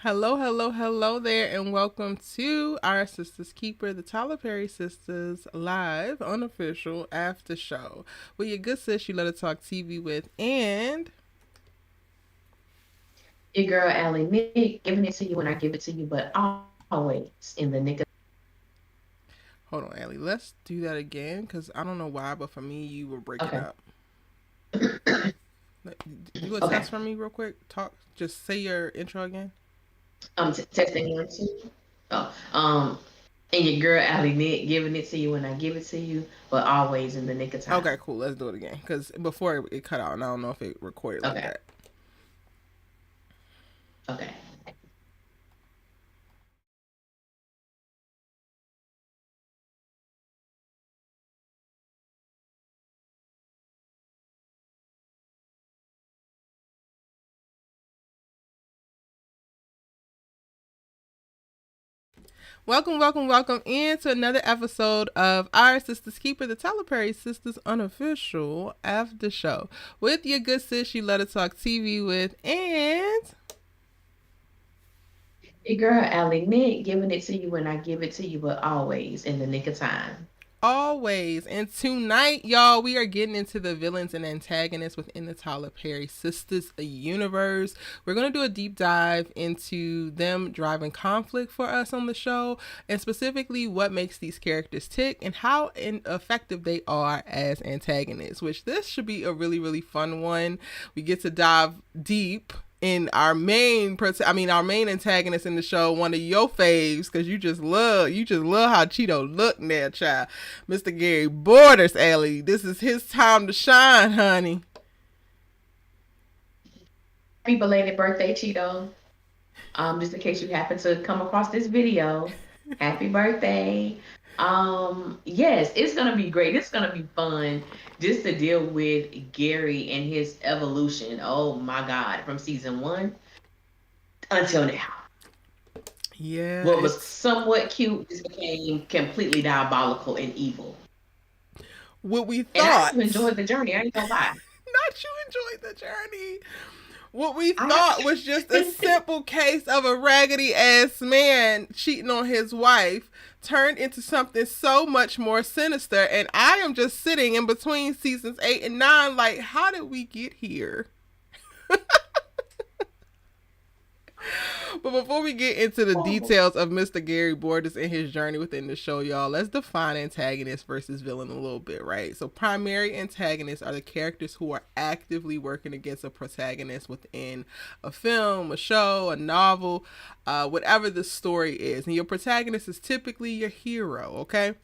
Hello, hello, hello there, and welcome to our Sisters Keeper, the Tyler Perry Sisters live, unofficial after show. With your good sis, you let her talk TV with, and Your girl Allie Nick, giving it to you when I give it to you, but always in the nick of hold on, Allie, let's do that again because I don't know why, but for me, you were breaking okay. up. Do a Okay. test for me real quick. Talk, just say your intro again. Testing one, two. Oh, and your girl Allie Nick, giving it to you when I give it to you, but always in the nick of time. Okay, cool. Let's do it again because before it cut out, and I don't know if it recorded like Okay. that. Okay. Welcome, welcome, welcome into another episode of our Sisters Keeper, the Tyler Perry Sisters unofficial after show. With your good sis, you let her talk TV with, and Your girl Allie Nick, giving it to you when I give it to you, but always in the nick of time. always. And tonight, y'all, we are getting into the villains and antagonists within the Tyler Perry Sisters universe. We're going to do a deep dive into them driving conflict for us on the show, and specifically what makes these characters tick and how effective they are as antagonists, which this should be a really, really fun one. We get to dive deep in our our main antagonist in the show, one of your faves, because you just love how Cheeto look there, child. Mr. Gary Borders, Ellie. This is his time to shine, honey. Happy belated birthday, Cheeto. Just in case you happen to come across this video, happy birthday. Yes, it's gonna be great. It's gonna be fun just to deal with Gary and his evolution. Oh my God, from season one until now. Yeah, What was it's somewhat cute just became completely diabolical and evil. what we And I thought. have enjoyed the journey. I ain't gonna lie. Not you enjoyed the journey. What we I thought was just a simple case of a raggedy ass man cheating on his wife turned into something so much more sinister. And I am just sitting in between seasons 8 and 9, like, how did we get here? But before we get into the horrible. details of Mr. Gary Borders and his journey within the show, y'all, let's define antagonist versus villain a little bit, right? So, primary antagonists are the characters who are actively working against a protagonist within a film, a show, a novel, whatever the story is. And your protagonist is typically your hero, okay?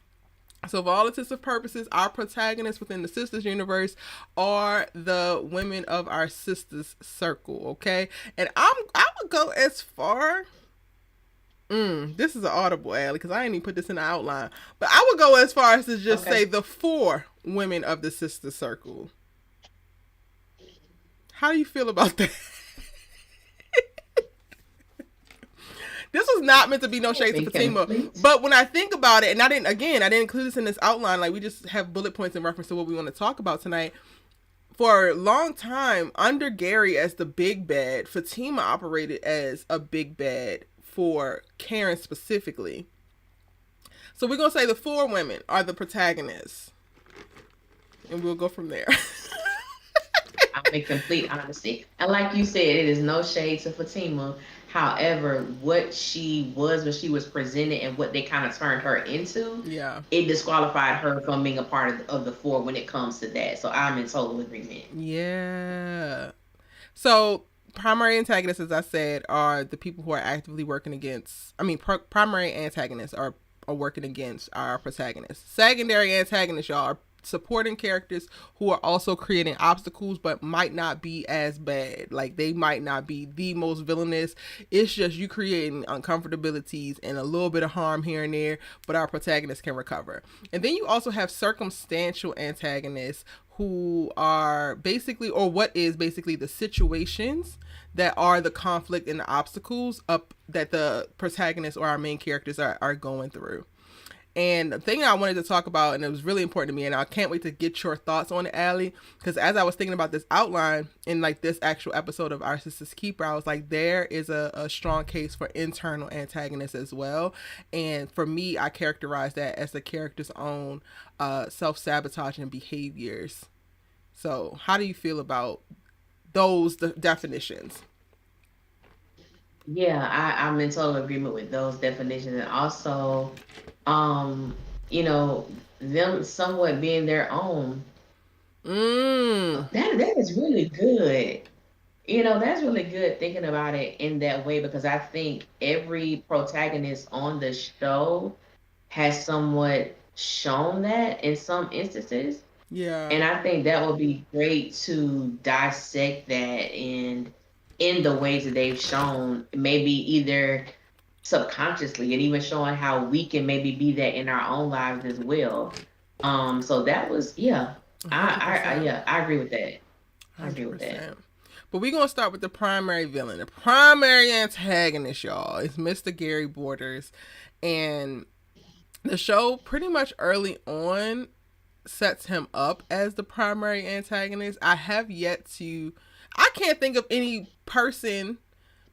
So, for all intents and purposes, our protagonists within the Sisters universe are the women of our Sisters circle, okay? And I would go as far. This is an audible alley because I didn't even put this in the outline, but I would go as far as to just Okay. say the four women of the Sisters circle. How do you feel about that? This was not meant to be no shade to Be Fatima, complete. but when I think about it, and I didn't include this in this outline. Like, we just have bullet points in reference to what we want to talk about tonight. For a long time, under Gary as the big bad, Fatima operated as a big bad for Karen specifically. So we're gonna say the four women are the protagonists, and we'll go from there. I'm in complete honesty. And like you said, it is no shade to Fatima. However, what she was when she was presented and what they kind of turned her into, Yeah, it disqualified her from being a part of the four when it comes to that. So I'm in total agreement. yeah. So primary antagonists, as I said, are the people who are actively working against. Primary antagonists are working against our protagonists. Secondary antagonists, y'all, are supporting characters who are also creating obstacles but might not be as bad. Like, they might not be the most villainous. It's just you creating uncomfortabilities and a little bit of harm here and there, but our protagonist can recover. And then you also have circumstantial antagonists who are basically, or what is basically, the situations that are the conflict and the obstacles up that the protagonist or our main characters are going through. And the thing I wanted to talk about, and it was really important to me, and I can't wait to get your thoughts on it, Allie, because as I was thinking about this outline in like this actual episode of Our Sister's Keeper, I was like, there is a strong case for internal antagonists as well. And for me, I characterize that as the character's own self-sabotaging behaviors. So how do you feel about those definitions? Yeah, I'm in total agreement with those definitions, and also, um, you know, them somewhat being their own. Mm. That is really good. That's really good thinking about it in that way because I think every protagonist on the show has somewhat shown that in some instances. Yeah. And I think that would be great to dissect that and in the ways that they've shown, maybe either subconsciously and even showing how we can maybe be that in our own lives as well. So that was, yeah, yeah, I agree with that. I agree with that. 100%. But we're going to start with the primary villain. The primary antagonist, y'all, is Mr. Gary Borders. And the show pretty much early on sets him up as the primary antagonist. I have yet to, I can't think of any person,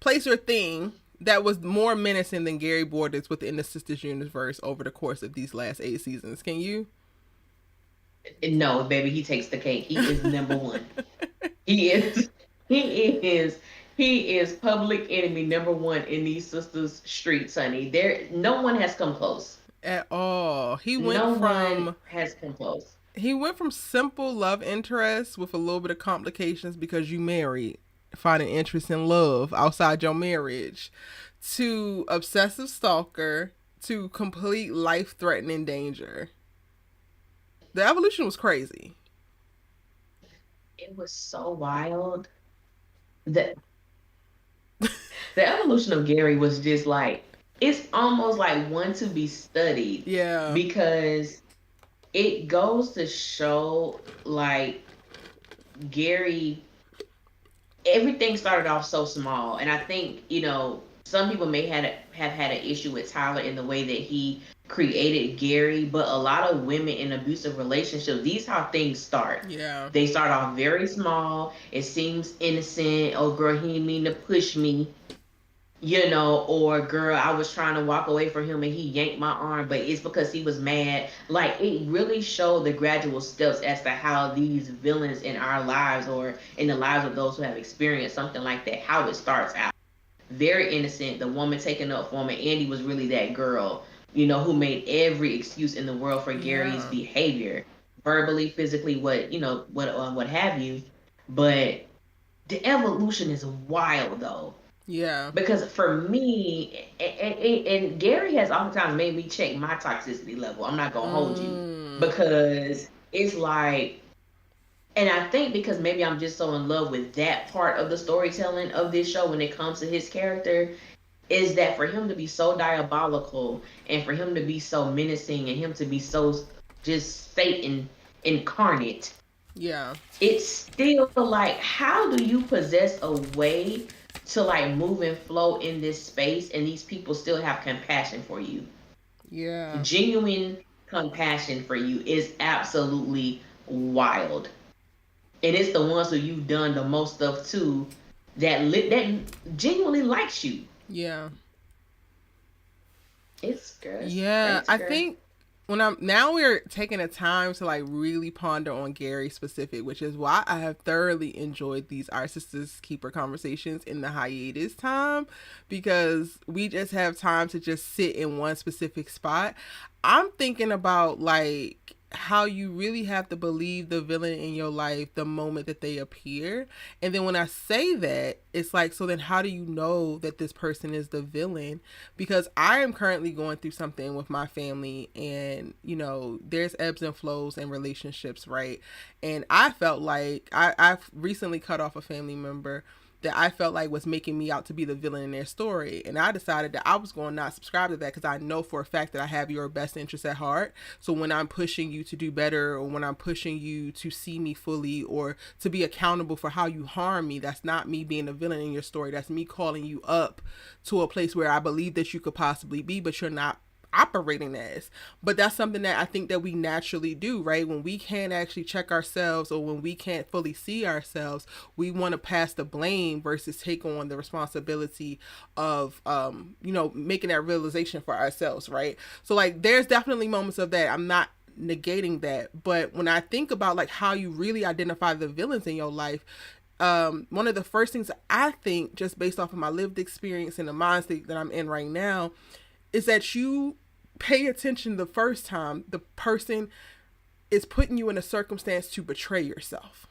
place, or thing that was more menacing than Gary Borders within the Sisters universe over the course of these last 8 seasons. Can you? No, baby, he takes the cake. He is number one. He is, he is, he is public enemy number one in these sisters streets, honey. No one has come close. At all. No one has come close. He went from simple love interest with a little bit of complications because you married, finding interest in love outside your marriage, to obsessive stalker, to complete life threatening danger. The evolution was crazy. It was so wild. The the evolution of Gary was just like it's almost like one to be studied Yeah. because it goes to show like Gary everything started off so small and I think some people may have had an issue with Tyler in the way that he created Gary, but a lot of women in abusive relationships, these how things start. Yeah. They start off very small. It seems innocent. Oh, girl, he didn't mean to push me, or girl, I was trying to walk away from him and he yanked my arm, but it's because he was mad. Like, it really showed the gradual steps as to how these villains in our lives or in the lives of those who have experienced something like that, how it starts out. Very innocent, the woman taking up for him, and Andy was really that girl, who made every excuse in the world for Gary's behavior, verbally, physically, what have you. But the evolution is wild, though. Yeah. Because for me, and Gary has oftentimes made me check my toxicity level. I'm not gonna hold you because it's like, and I think because maybe I'm just so in love with that part of the storytelling of this show when it comes to his character, is that for him to be so diabolical and for him to be so menacing and him to be so just Satan incarnate. Yeah. It's still like, how do you possess a way to like move and flow in this space and these people still have compassion for you? Yeah. Genuine compassion for you is absolutely wild. And it's the ones who you've done the most stuff to that genuinely likes you. Yeah. It's good. Yeah, I think we're taking a time to like really ponder on Gary specific, which is why I have thoroughly enjoyed these Our Sisters Keeper conversations in the hiatus time, because we just have time to just sit in one specific spot. I'm thinking about like how you really have to believe the villain in your life the moment that they appear. And then when I say that, it's like, so then how do you know that this person is the villain? Because I am currently going through something with my family, and there's ebbs and flows in relationships, right? And I felt like I've recently cut off a family member that I felt like was making me out to be the villain in their story. And I decided that I was going to not subscribe to that, because I know for a fact that I have your best interest at heart. So when I'm pushing you to do better, or when I'm pushing you to see me fully, or to be accountable for how you harm me, that's not me being a villain in your story. That's me calling you up to a place where I believe that you could possibly be, but you're not operating as. But that's something that I think that we naturally do, right? When we can't actually check ourselves, or when we can't fully see ourselves, we want to pass the blame versus take on the responsibility of making that realization for ourselves, right? So like there's definitely moments of that. I'm not negating that, but when I think about like how you really identify the villains in your life, one of the first things I think, just based off of my lived experience and the mind state that I'm in right now, is that you pay attention the first time the person is putting you in a circumstance to betray yourself.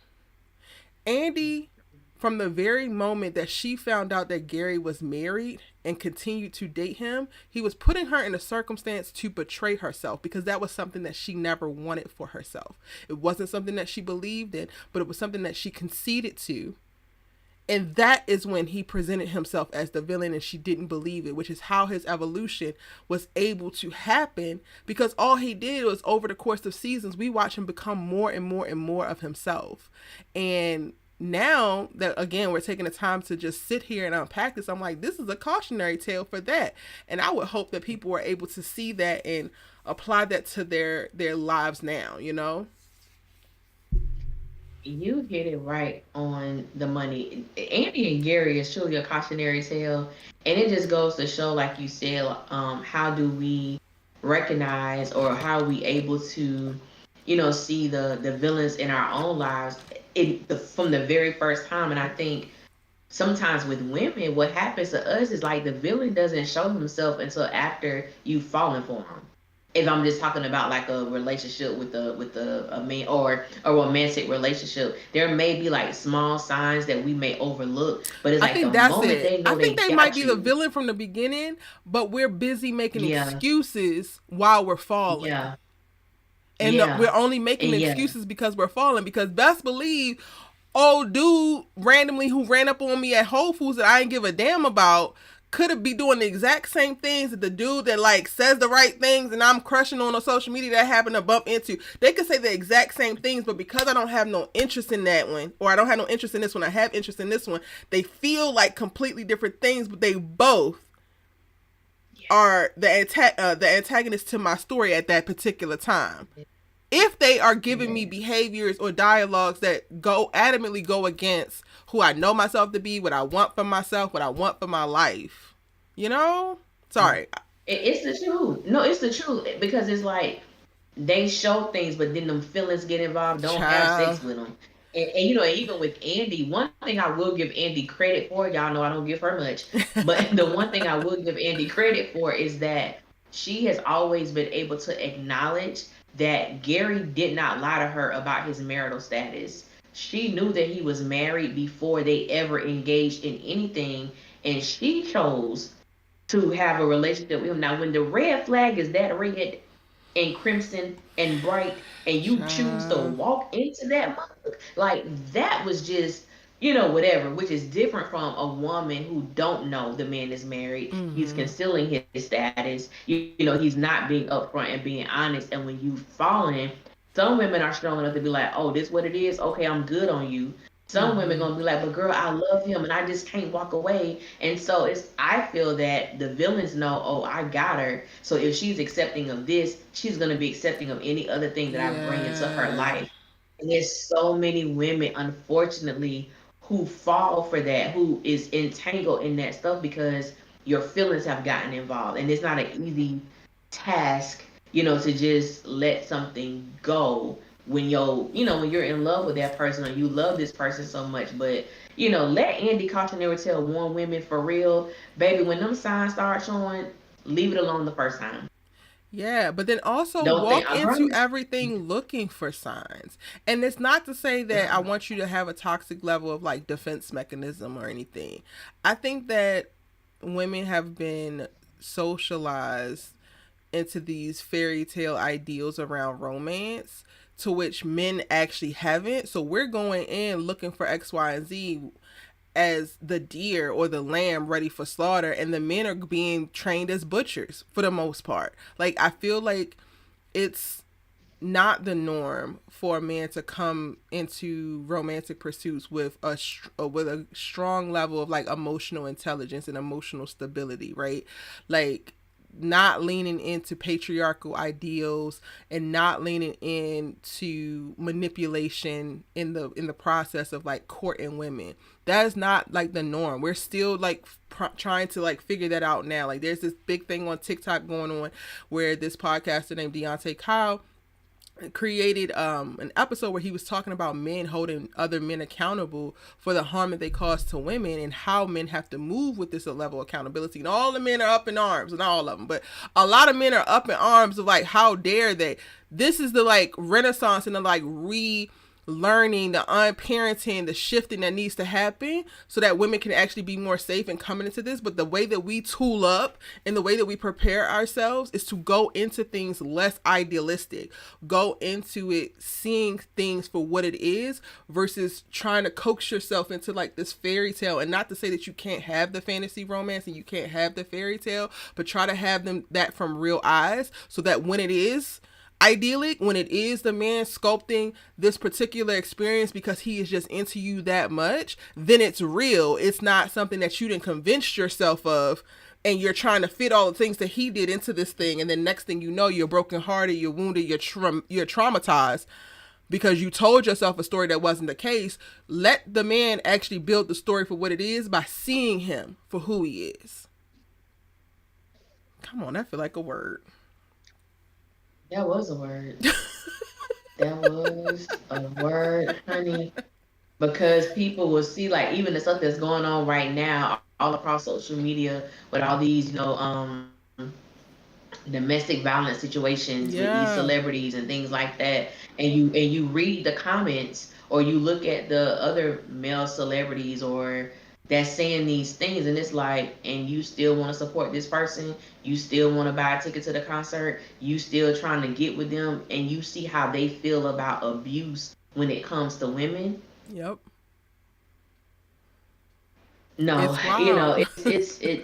Andy, from the very moment that she found out that Gary was married and continued to date him, he was putting her in a circumstance to betray herself, because that was something that she never wanted for herself. It wasn't something that she believed in, but it was something that she conceded to. And that is when he presented himself as the villain and she didn't believe it, which is how his evolution was able to happen, because all he did was, over the course of seasons, we watch him become more and more and more of himself. And now that, again, we're taking the time to just sit here and unpack this, I'm like, this is a cautionary tale for that. And I would hope that people were able to see that and apply that to their lives now, you know? You hit it right on the money. Andy and Gary is truly a cautionary tale, and it just goes to show, like you said, how do we recognize, or how are we able to, see the villains in our own lives from the very first time. And I think sometimes with women, what happens to us is like the villain doesn't show himself until after you've fallen for him. If I'm just talking about like a relationship with a man, or a romantic relationship, there may be like small signs that we may overlook, but it's I like the think that's moment it. they I know they think they might got be the you. villain from the beginning, but we're busy making Yeah, excuses while we're falling. yeah, And we're yeah, only making and yeah. excuses because we're falling. Because best believe, old dude randomly who ran up on me at Whole Foods that I didn't give a damn about could have be doing the exact same things that the dude that like says the right things and I'm crushing on social media that I happen to bump into. They could say the exact same things, but because I don't have no interest in that one, or I don't have no interest in this one, I have interest in this one, they feel like completely different things, but they both are the antagonist to my story at that particular time. If they are giving me Yeah. behaviors or dialogues that go adamantly go against who I know myself to be, what I want for myself, what I want for my life, you know? Sorry. It's the truth. No, it's the truth, because it's like they show things, but then them feelings get involved. Don't have Child. sex with them. And even with Andy, one thing I will give Andy credit for, y'all know I don't give her much, but the one thing I will give Andy credit for is that she has always been able to acknowledge that Gary did not lie to her about his marital status. She knew that he was married before they ever engaged in anything, and she chose to have a relationship with him. Now, when the red flag is that red and crimson and bright, and you choose to Child. walk into that mug, like that was just, whatever, which is different from a woman who don't know the man is married. He's Mm-hmm. concealing his status. He's not being upfront and being honest. And when you've fallen, some women are strong enough to be like, oh, this what it is. Okay, I'm good on you. Some women Mm-hmm. gonna be like, but girl, I love him and I just can't walk away. And so I feel that the villains know, oh, I got her. So if she's accepting of this, she's gonna be accepting of any other thing that I bring into her Yeah. life. And there's so many women, unfortunately, who fall for that, who is entangled in that stuff because your feelings have gotten involved. And it's not an easy task, to just let something go when you're in love with that person, or you love this person so much. But let Andy Cautionary tell warn women for real, baby, when them signs start showing, leave it alone the first time. Yeah, but then also Don't think walk I into promise. everything looking for signs. And it's not to say that I Uh-uh. want you to have a toxic level of like defense mechanism or anything. I think that women have been socialized into these fairy tale ideals around romance to which men actually haven't. So we're going in looking for X, Y, and Z as the deer or the lamb ready for slaughter, and the men are being trained as butchers for the most part. Like I feel like it's not the norm for a man to come into romantic pursuits with with a strong level of like emotional intelligence and emotional stability, right? Like not leaning into patriarchal ideals and not leaning into manipulation in the process of like courting women. That is not like the norm. We're still like trying to like figure that out now. Like there's this big thing on TikTok going on where this podcaster named Deontay Kyle created an episode where he was talking about men holding other men accountable for the harm that they cause to women and how men have to move with this level of accountability. And all the men are up in arms, not all of them, but a lot of men are up in arms of like, how dare they? This is the like renaissance and the like learning, the unparenting, the shifting that needs to happen so that women can actually be more safe in coming into this. But the way that we tool up and the way that we prepare ourselves is to go into things less idealistic, go into it seeing things for what it is versus trying to coax yourself into like this fairy tale. And not to say that you can't have the fantasy romance and you can't have the fairy tale, but try to have them that from real eyes so that when it is idyllic, when it is the man sculpting this particular experience because he is just into you that much, then it's real. It's not something that you didn't convince yourself of and you're trying to fit all the things that he did into this thing, and then next thing you know, you're brokenhearted, you're wounded, you're traumatized because you told yourself a story that wasn't the case. Let the man actually build the story for what it is by seeing him for who he is. Come on, I feel like a word. That was a word. That was a word, honey. Because people will see, like, even the stuff that's going on right now, all across social media, with all these, domestic violence situations with these Yeah. celebrities and things like that, and you read the comments or you look at the other male celebrities or that's saying these things, and it's like, and you still want to support this person, you still want to buy a ticket to the concert, you still trying to get with them, and you see how they feel about abuse when it comes to women. Yep. No, It's wild.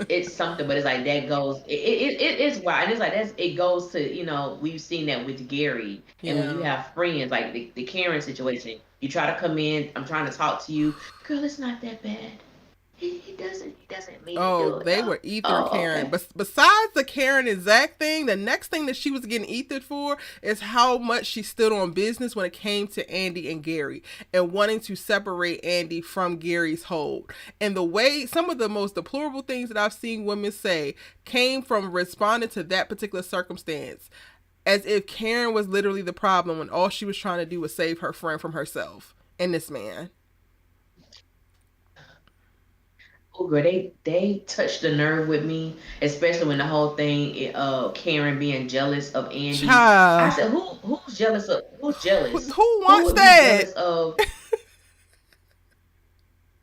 it's something, but it's like that goes. It's why, and it's like it goes to, we've seen that with Gary, and when you Yeah. have friends like the Karen situation, you try to come in, I'm trying to talk to you, girl, it's not that bad. He doesn't mean to Oh, do it. they Oh, were ether oh, Karen. okay. But besides the Karen and Zach thing, the next thing that she was getting ethered for is how much she stood on business when it came to Andy and Gary and wanting to separate Andy from Gary's hold. And the way some of the most deplorable things that I've seen women say came from responding to that particular circumstance, as if Karen was literally the problem when all she was trying to do was save her friend from herself and this man. Oh, girl, they touched the nerve with me, especially when the whole thing, Karen being jealous of Andy. I Child, said, who's jealous of who's jealous? who Who wants would be that? jealous of?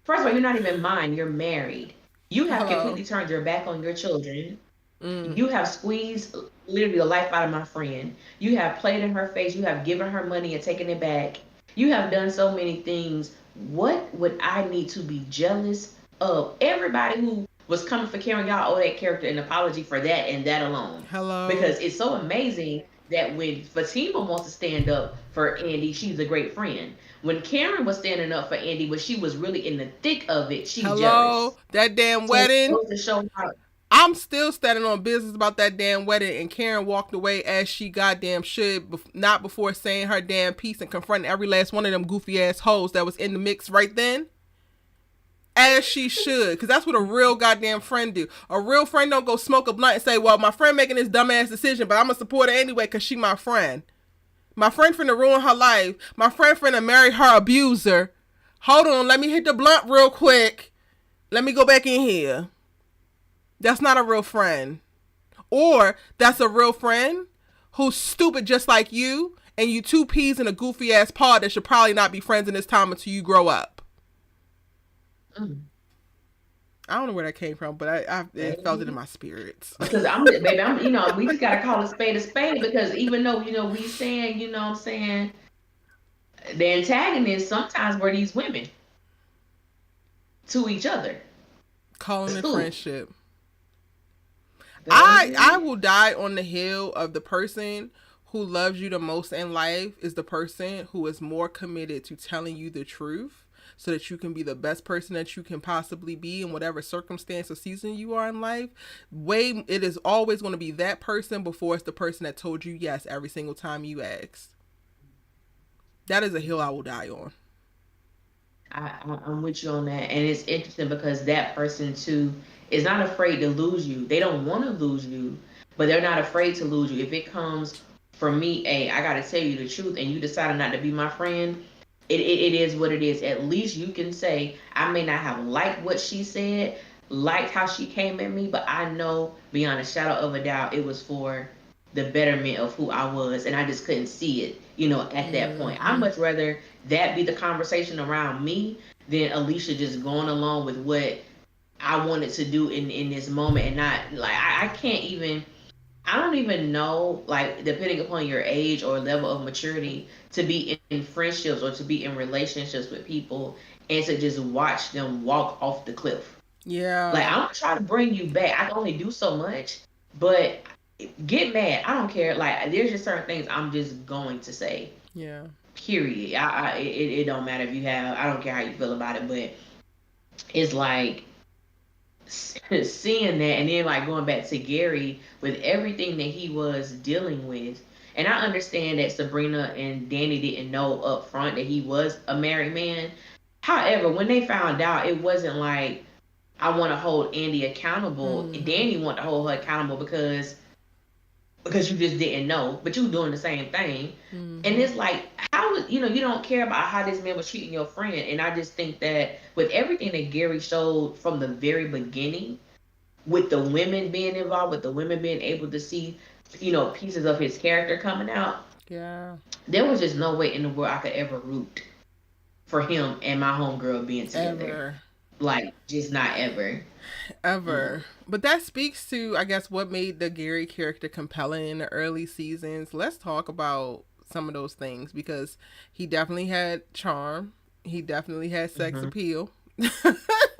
First of all, you're not even mine. You're married. You have Hello. completely turned your back on your children. Mm. You have squeezed literally the life out of my friend. You have played in her face. You have given her money and taken it back. You have done so many things. What would I need to be jealous of? Everybody who was coming for Karen, y'all owe that character an apology for that and that alone. Hello. Because it's so amazing that when Fatima wants to stand up for Andy, she's a great friend. When Karen was standing up for Andy, when she was really in the thick of it, she's jealous. Hello. That damn So it wedding. goes to show how. I'm still standing on business about that damn wedding, and Karen walked away as she goddamn should, not before saying her damn piece and confronting every last one of them goofy ass hoes that was in the mix right then. As she should, because that's what a real goddamn friend do. A real friend don't go smoke a blunt and say, well, my friend making this dumbass decision, but I'm going to support her anyway because she my friend. My friend finna ruin her life. My friend finna marry her abuser. Hold on, let me hit the blunt real quick. Let me go back in here. That's not a real friend. Or that's a real friend who's stupid just like you, and you two peas in a goofy ass pod that should probably not be friends in this time until you grow up. Mm, I don't know where that came from, but I felt it in baby. my spirits. Because baby, we just gotta call a spade. Because even though we saying, what I'm saying, the antagonists sometimes were these women to each other. Calling it Who, friendship. I baby? will die on the hill of the person who loves you the most in life is the person who is more committed to telling you the truth so that you can be the best person that you can possibly be in whatever circumstance or season you are in life, way it is always going to be that person before it's the person that told you yes every single time you asked. That is a hill I will die on. I'm with you on that, and it's interesting because that person too is not afraid to lose you. They don't want to lose you, but they're not afraid to lose you. If it comes from me, hey, I got to tell you the truth, and you decided not to be my friend, it is what it is. At least you can say, I may not have liked what she said, liked how she came at me, but I know beyond a shadow of a doubt it was for the betterment of who I was, and I just couldn't see it, at that point. I Mm-hmm. much rather that be the conversation around me than Alicia just going along with what I wanted to do in this moment, and not like I can't even. I don't even know, like, depending upon your age or level of maturity, to be in friendships or to be in relationships with people and to just watch them walk off the cliff. Like, Yeah. I'm gonna try to bring you back. I can only do so much, but get mad. I don't care. Like, there's just certain things I'm just going to say. Yeah. Period. It don't matter if you have. I don't care how you feel about it, but it's like seeing that, and then like going back to Gary with everything that he was dealing with. And I understand that Sabrina and Danny didn't know up front that he was a married man. However, when they found out, it wasn't like I want to hold Andy accountable. Mm-hmm. Danny wanted to hold her accountable because you just didn't know, but you were doing the same thing. And Mm-hmm. it's like, how, you don't care about how this man was treating your friend. And I just think that with everything that Gary showed from the very beginning, with the women being involved, with the women being able to see, pieces of his character coming out, Yeah. there was just no way in the world I could ever root for him and my homegirl being together. Ever. Like, just not ever. Mm-mm. Ever. But that speaks to, I guess, what made the Gary character compelling in the early seasons. Let's talk about some of those things because he definitely had charm. He definitely had sex Mm-hmm. appeal.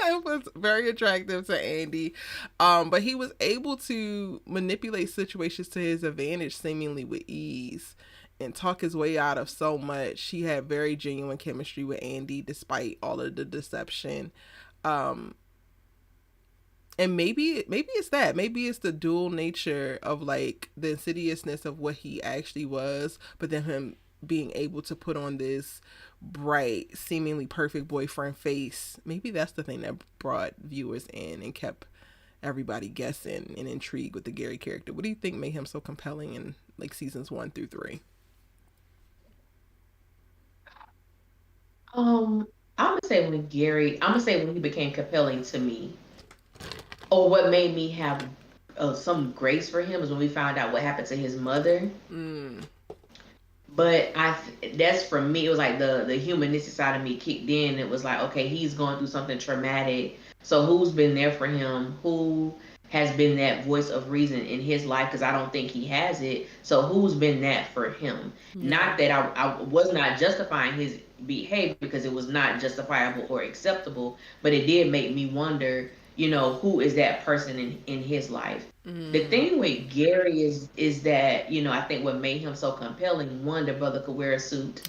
It was very attractive to Andy. But he was able to manipulate situations to his advantage seemingly with ease and talk his way out of so much. He had very genuine chemistry with Andy despite all of the deception. Um, and maybe it's that, maybe it's the dual nature of like the insidiousness of what he actually was, but then him being able to put on this bright seemingly perfect boyfriend face. Maybe that's the thing that brought viewers in and kept everybody guessing and intrigued with the Gary character. What do you think made him so compelling in like seasons 1 through 3? Um, I'm gonna say when he became compelling to me, or what made me have some grace for him, is when we found out what happened to his mother. Mm. But that's for me. It was like the humanistic side of me kicked in. It was like, okay, he's going through something traumatic. So who's been there for him? Who has been that voice of reason in his life? Because I don't think he has it. So who's been that for him? Yeah. Not that I was not justifying his behavior, because it was not justifiable or acceptable, but it did make me wonder, who is that person in his life? The Mm. thing with Gary is that, I think what made him so compelling, one, the brother could wear a suit.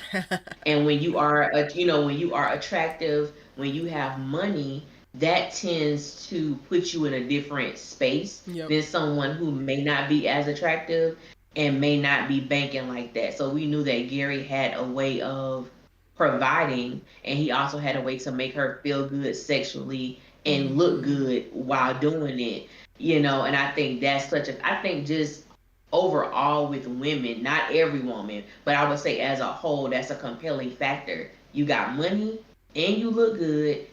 And when you are attractive, when you have money, that tends to put you in a different space Yep. than someone who may not be as attractive and may not be banking like that. So we knew that Gary had a way of providing, and he also had a way to make her feel good sexually and look Mm-hmm. good while doing it. And I think that's I think just overall with women, not every woman, but I would say as a whole, that's a compelling factor. You got money and you look good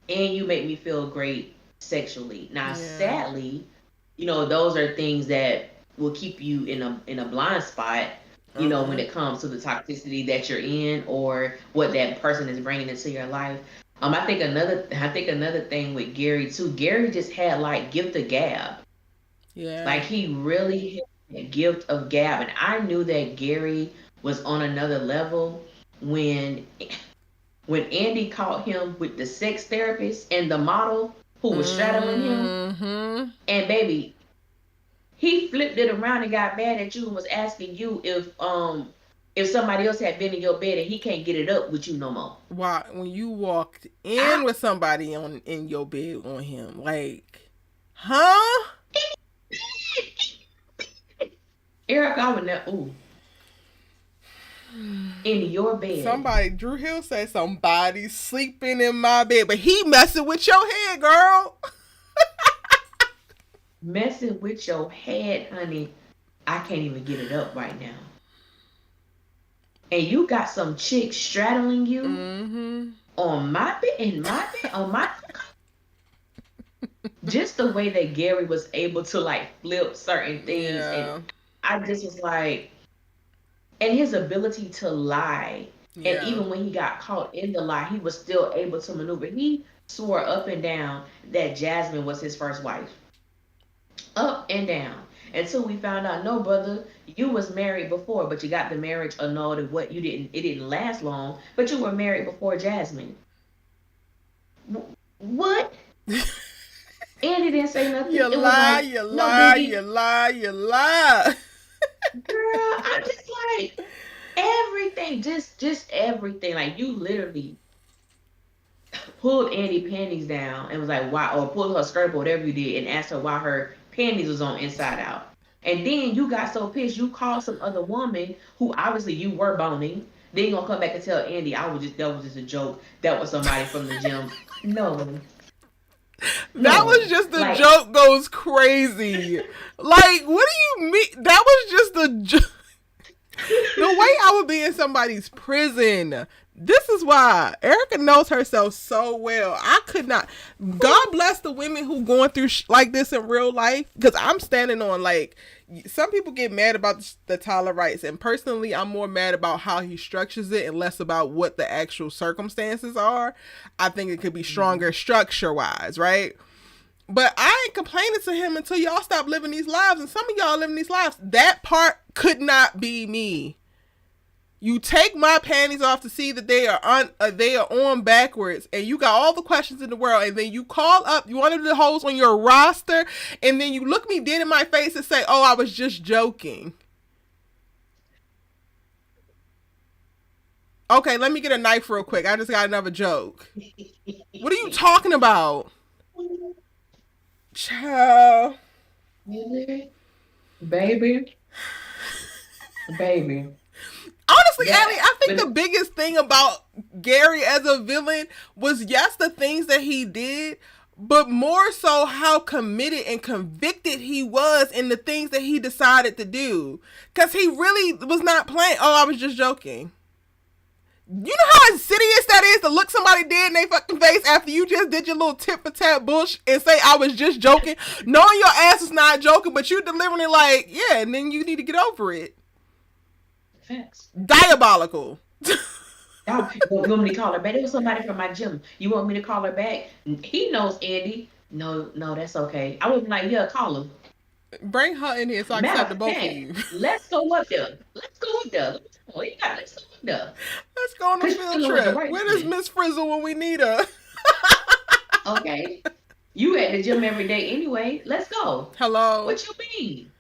and you make me feel great sexually. Now, Yeah. sadly, those are things that will keep you in a blind spot, when Uh-huh. it comes to the toxicity that you're in or what that person is bringing into your life. I think another thing with Gary too. Gary just had like gift of gab. Yeah. Like, he really had a gift of gab, and I knew that Gary was on another level when Andy caught him with the sex therapist and the model who was straddling him. Mm-hmm. And baby, he flipped it around and got mad at you and was asking you if if somebody else had been in your bed and he can't get it up with you no more. Why when you walked I, in with somebody on in your bed on him, like, huh? Eric, I would never. Ooh, in your bed, Somebody, Drew Hill said somebody sleeping in my bed, but he messing with your head, girl. messing with your head, honey. I can't even get it up right now. And you got some chick straddling you Mm-hmm. on my bed, in my bed, on my. Just the way that Gary was able to like flip certain things, and Yeah. I just was like, and his ability to lie, and Yeah. even when he got caught in the lie, he was still able to maneuver. He swore up and down that Jasmine was his first wife, up and down, until we found out, no, brother, you was married before, but you got the marriage annulled. And what you didn't, it didn't last long, but you were married before Jasmine. What? And he didn't say nothing. You It was lie, like, you no lie, you biggie. lie, you lie. Girl, I'm just like everything, just everything. Like you literally pulled Andy panties down and was like, why, or pulled her skirt or whatever you did, and asked her why her panties was on inside out. And then you got so pissed, you called some other woman who obviously you were boning. Then you gonna come back and tell Andy, I was just that was just a joke. That was somebody from the gym. No, That no, was just the like joke goes crazy. Like, what do you mean? That was just the joke. The way I would be in somebody's prison. This is why Erica knows herself so well. I could not. God bless the women who going through like this in real life. Because I'm standing on like some people get mad about the Tyler rights, and personally, I'm more mad about how he structures it and less about what the actual circumstances are. I think it could be stronger structure wise, right? But I ain't complaining to him until y'all stop living these lives. And some of y'all living these lives. That part could not be me. You take my panties off to see that they are on backwards, and you got all the questions in the world, and then you call up one of the hoes on your roster, and then you look me dead in my face and say, "Oh, I was just joking." Okay, let me get a knife real quick. I just got another joke. What are you talking about, child? baby, baby. Honestly, Allie, That, I think the but biggest thing about Gary as a villain was, yes, the things that he did, but more so how committed and convicted he was in the things that he decided to do. Because he really was not playing. Oh, I was just joking. You know how insidious that is to look somebody dead in their fucking face after you just did your little tit for tat bush and say I was just joking, knowing your ass is not joking, but you delivering it like, yeah, and then you need to get over it. facts. Diabolical. Y'all, you want me to call her back? It was somebody from my gym. You want me to call her back? He knows Andy. No, no, that's okay. I was like, yeah, call him. Bring her in here so I can Matter talk to of both of fact, you. let's go up there. Let's go up there. Let's go up there. Let's go on a Cause she's field dealing with the trip. right Where is woman. Miss Frizzle when we need her? Okay. You at the gym every day anyway. Let's go. Hello. What you mean?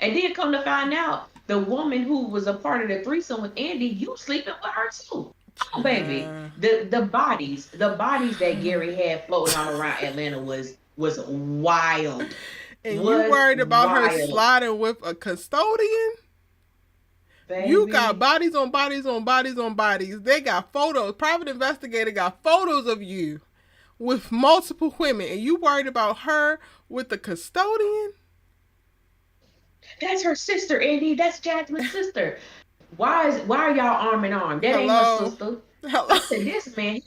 And then come to find out, the woman who was a part of the threesome with Andy, you sleeping with her too. Oh, baby. The bodies that Gary had floating all around Atlanta was wild. And you Was worried about her wild, sliding with a custodian? You got baby. bodies on bodies on bodies on bodies. They got photos. Private investigator got photos of you with multiple women, and you worried about her with the custodian? That's her sister, Andy. That's Jasmine's sister. Why are y'all arm in arm? That ain't her Hello. sister. Hello. I said, this man,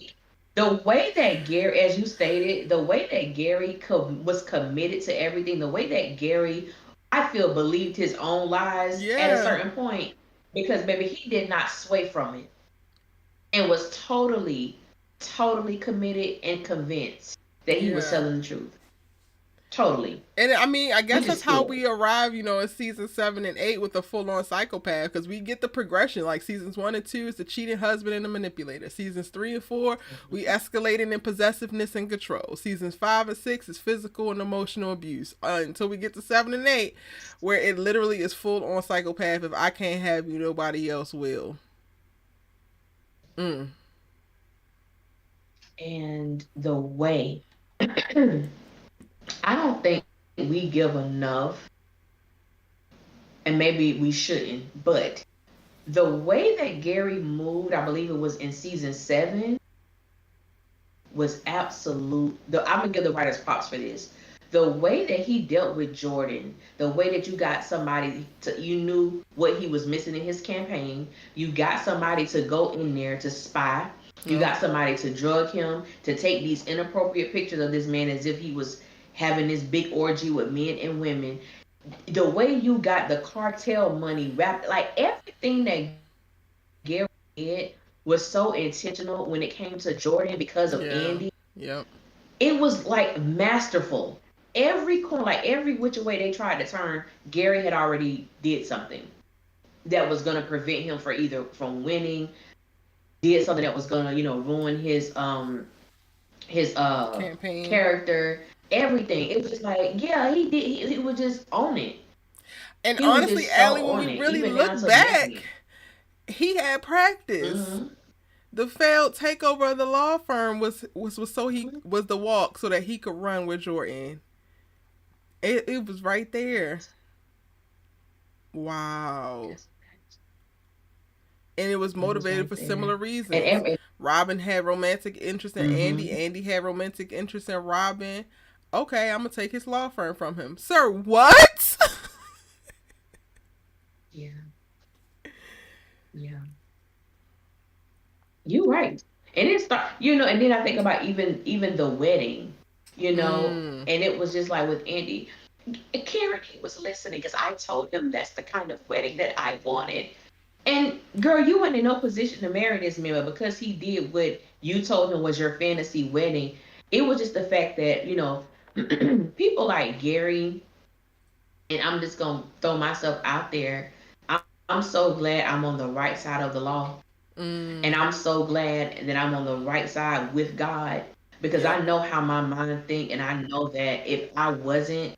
the way that Gary, as you stated, the way that Gary was committed to everything, the way that Gary, I feel, believed his own lies at a Yeah. certain point, because maybe he did not sway from it and was totally, totally committed and convinced that he was Yeah. telling the truth. Totally. And I mean, I guess Which that's is how good. we arrive, in season 7 and 8 with a full-on psychopath, because we get the progression. Like seasons 1 and 2 is the cheating husband and the manipulator. Seasons 3 and 4, we Mhm. escalating in possessiveness and control. Seasons 5 and 6 is physical and emotional abuse. Until we get to 7 and 8, where it literally is full-on psychopath. If I can't have you, nobody else will. Mm. And the way, I don't think we give enough, and maybe we shouldn't, but the way that Gary moved, I believe it was in season 7, was absolute. I'm gonna give the writers props for this. The way that he dealt with Jordan, the way that you got somebody to, you knew what he was missing in his campaign. You got somebody to go in there to spy. You Yep. got somebody to drug him, to take these inappropriate pictures of this man as if he was having this big orgy with men and women. The way you got the cartel money wrapped, like everything that Gary did was so intentional when it came to Jordan because of Yeah. Andy. Yep. It was like masterful. Every corner, like every which way they tried to turn, Gary had already did something that was gonna prevent him for either from winning, did something that was gonna, ruin his Campaign. character, everything. It was just like, yeah, he did he would just own it. And He was honestly, just so Allie, when we on it, really even down look to back, Jasmine. he had practice. Mm-hmm. The failed takeover of the law firm was so he was the walk so that he could run with Jordan. It was right there. Wow. Yes, And it was it was motivated right for there. similar And reasons. every Robin had romantic interest in Andy. mm-hmm. Andy had romantic interest in Robin. Okay, I'm gonna take his law firm from him. Sir, what? Yeah, yeah. You right. And it start, and then I think about even the wedding, Mm. and it was just like with Andy, Karen, he was listening because I told him that's the kind of wedding that I wanted. And girl, you weren't in no position to marry this man, but because he did what you told him was your fantasy wedding, it was just the fact that, people like Gary, and I'm just gonna throw myself out there. I'm so glad I'm on the right side of the law. And Mm. I'm so glad that I'm on the right side with God because I Yep. know how my mind think, and I know that if I wasn't,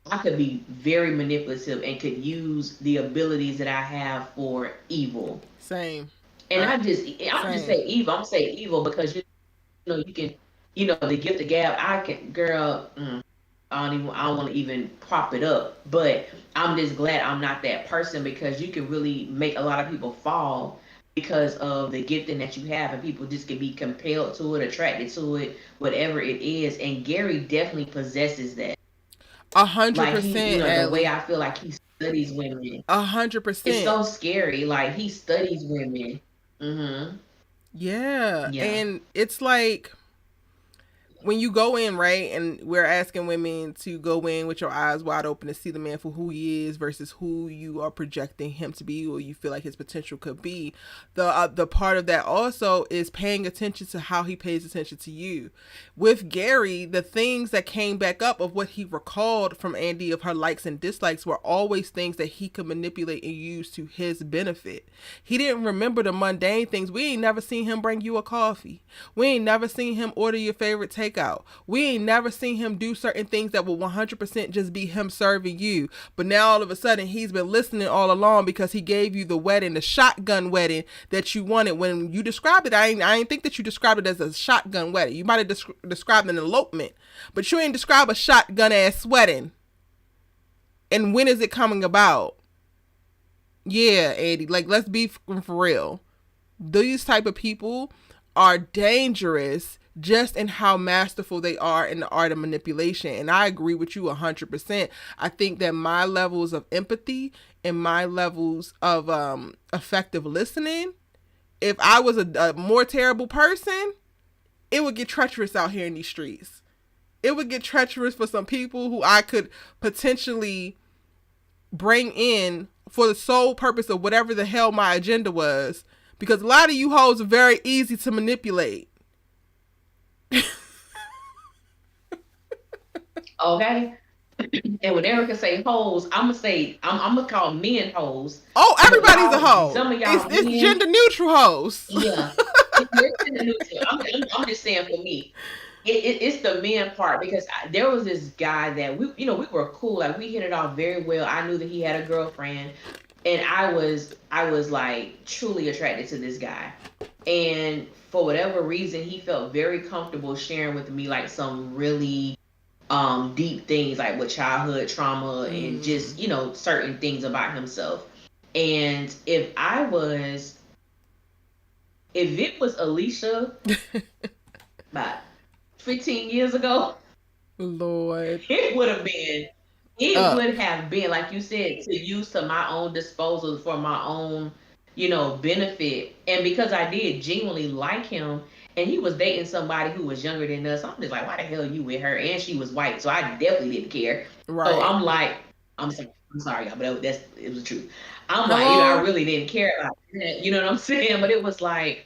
I could be very manipulative and could use the abilities that I have for evil. Same. And Uh, I'm just same. say evil. I'm say evil because you can, the gift of gab. I can, girl. I don't want to even prop it up, but I'm just glad I'm not that person because you can really make a lot of people fall because of the gifting that you have, and people just can be compelled to it, attracted to it, whatever it is. And Gary definitely possesses that. A hundred Like he, percent, the way Allie. I feel like he studies women. 100 It's percent. so scary. Like he studies women. Mhm. Yeah, Yeah. and it's like when you go in, right, and we're asking women to go in with your eyes wide open to see the man for who he is versus who you are projecting him to be or you feel like his potential could be. The part of that also is paying attention to how he pays attention to you. With Gary, the things that came back up of what he recalled from Andy of her likes and dislikes were always things that he could manipulate and use to his benefit. He didn't remember the mundane things. We ain't never seen him bring you a coffee. We ain't never seen him order your favorite takeout. We ain't never seen him do certain things that will 100% just be him serving you. But now all of a sudden he's been listening all along because he gave you the wedding, the shotgun wedding that you wanted. When you described it, I ain't think that you described it as a shotgun wedding. You might have described an elopement, but you ain't describe a shotgun ass wedding. And when is it coming about? Yeah, Eddie, like let's be for real. These type of people are dangerous just in how masterful they are in the art of manipulation. And I agree with you 100%. I think that my levels of empathy and my levels of effective listening, if I was a more terrible person, it would get treacherous out here in these streets. It would get treacherous for some people who I could potentially bring in for the sole purpose of whatever the hell my agenda was. Because a lot of you hoes are very easy to manipulate. Okay. And when Erica say hoes, I'm gonna call men hoes. Oh, But everybody's a y'all, hoe. some of It's y'all it's men, gender neutral hoes. yeah, it's in the neutral. I'm just saying for me, it's the men part because there was this guy that we were cool, like we hit it off very well. I knew that he had a girlfriend, and I was like truly attracted to this guy, and for whatever reason, he felt very comfortable sharing with me like some really deep things like with childhood trauma and just Mm. certain things about himself. And if it was Alicia about 15 years ago, Lord. it would have been it Up. would have been like you said, to use to my own disposal for my own benefit. And because I did genuinely like him, and he was dating somebody who was younger than us, I'm just like, why the hell are you with her? And she was white, so I definitely didn't care. So Right. I'm like, I'm sorry y'all, but it was the truth. I'm like, I Hello. really didn't care about that, you know what I'm saying? But it was like,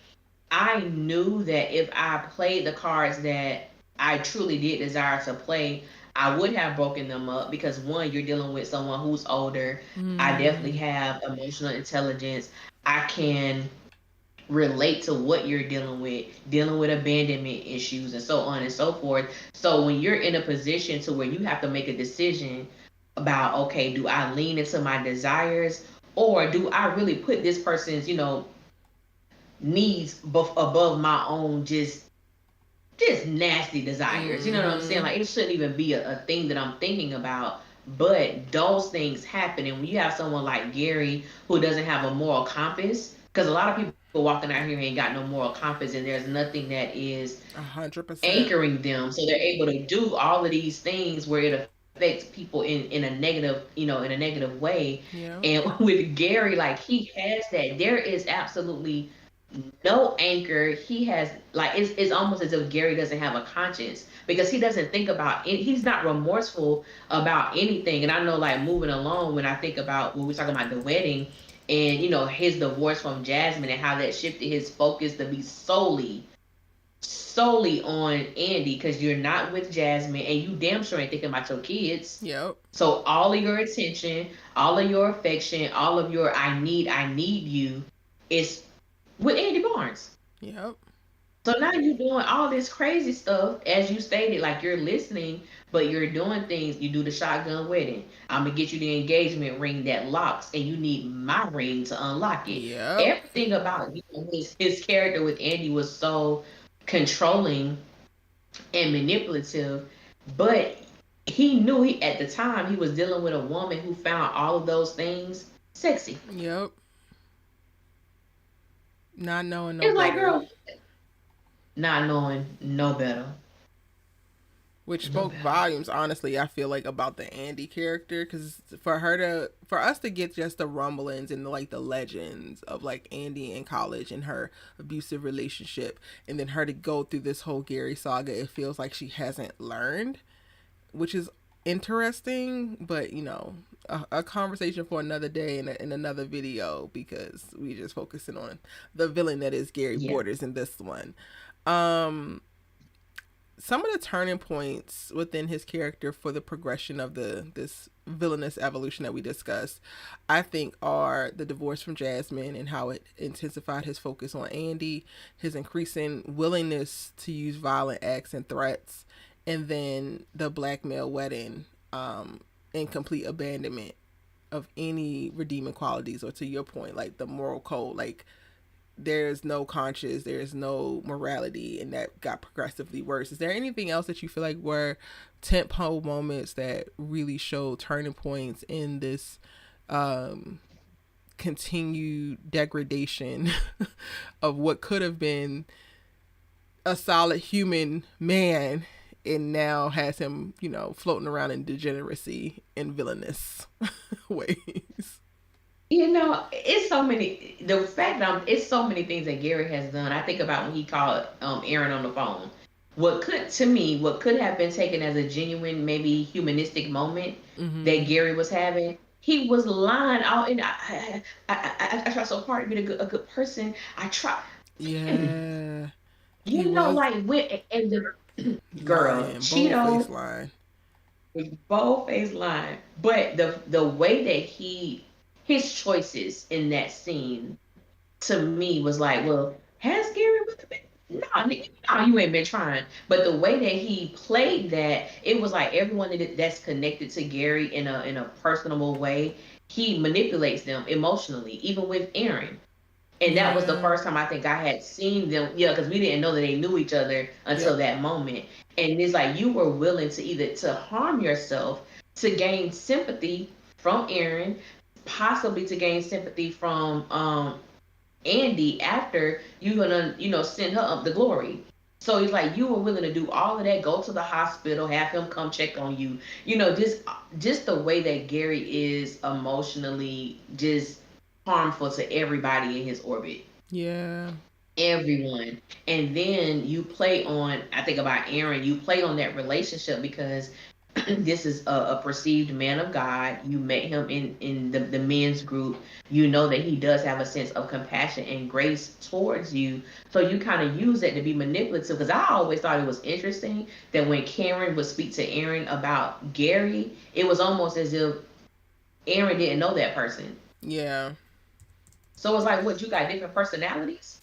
I knew that if I played the cards that I truly did desire to play, I would have broken them up because one, you're dealing with someone who's older. I definitely Mm. have emotional intelligence. I can relate to what you're dealing with abandonment issues and so on and so forth. So when you're in a position to where you have to make a decision about, okay, do I lean into my desires, or do I really put this person's, needs above my own just nasty desires. You know what I'm saying? Mm-hmm. Like it shouldn't even be a thing that I'm thinking about. But those things happen, and when you have someone like Gary who doesn't have a moral compass, because a lot of people walking out here ain't got no moral compass, and there's nothing that is 100%. anchoring them, so they're able to do all of these things where it affects people in a negative, in a negative way. Yeah. And with Gary, like he has that. There is absolutely no anchor. He has like it's almost as if Gary doesn't have a conscience because he doesn't think about it. He's not remorseful about anything. And I know, like moving along, when I think about when we're talking about the wedding and his divorce from Jasmine and how that shifted his focus to be solely on Andy, because you're not with Jasmine and you damn sure ain't thinking about your kids. Yep. So all of your attention, all of your affection, all of your I need you is with Andy Barnes. Yep. So now you're doing all this crazy stuff, as you stated, like you're listening, but you're doing things. You do the shotgun wedding. I'm gonna get you the engagement ring that locks, and you need my ring to unlock it. Yep. Everything about his character with Andy was so controlling and manipulative, but he knew at the time he was dealing with a woman who found all of those things sexy. Yep. Not knowing no It's like, better. girl, not knowing no better, Which no spoke better. volumes, honestly, I feel like, about the Andy character, because for us to get just the rumblings and like the legends of like Andy in college and her abusive relationship, and then her to go through this whole Gary saga, it feels like she hasn't learned, which is interesting, but a conversation for another day in another video, because we just focusing on the villain that is Gary Yeah. Borders in this one. Um, some of the turning points within his character for the progression of this villainous evolution that we discussed, I think, are the divorce from Jasmine and how it intensified his focus on Andy, his increasing willingness to use violent acts and threats, and then the blackmail wedding, and complete abandonment of any redeeming qualities, or to your point, like the moral code, like there's no conscience, there's no morality, and that got progressively worse. Is there anything else that you feel like were tentpole moments that really showed turning points in this um, continued degradation of what could have been a solid human man, and now has him, floating around in degeneracy and villainous ways? It's so many. The fact that it's so many things that Gary has done. I think about when he called Aaron on the phone. What could have been taken as a genuine, maybe humanistic moment that Mm-hmm. Gary was having, he was lying out. And I try so hard to be a good person. I try, Yeah, he was like when and the girl lying, bold face Cheeto. lying. Bold face line. But the way that his choices in that scene to me was like, well, has Gary really been? No, nigga, no, you ain't been trying. But the way that he played that, it was like everyone that's connected to Gary in a personable way, he manipulates them emotionally, even with Aaron. And that was the Yeah. first time I think I had seen them. Yeah, because we didn't know that they knew each other until Yep. that moment. And it's like you were willing to either to harm yourself to gain sympathy from Aaron, possibly to gain sympathy from Andy after you gonna send her up the glory. So it's like you were willing to do all of that, go to the hospital, have him come check on you. Just the way that Gary is emotionally just harmful to everybody in his orbit. Yeah. Everyone. And then you play on, I think about Aaron, you play on that relationship because this is a perceived man of God. You met him in the men's group. You know that he does have a sense of compassion and grace towards you. So you kind of use that to be manipulative. Because I always thought it was interesting that when Karen would speak to Aaron about Gary, it was almost as if Aaron didn't know that person. Yeah. So it's like, what, you got different personalities?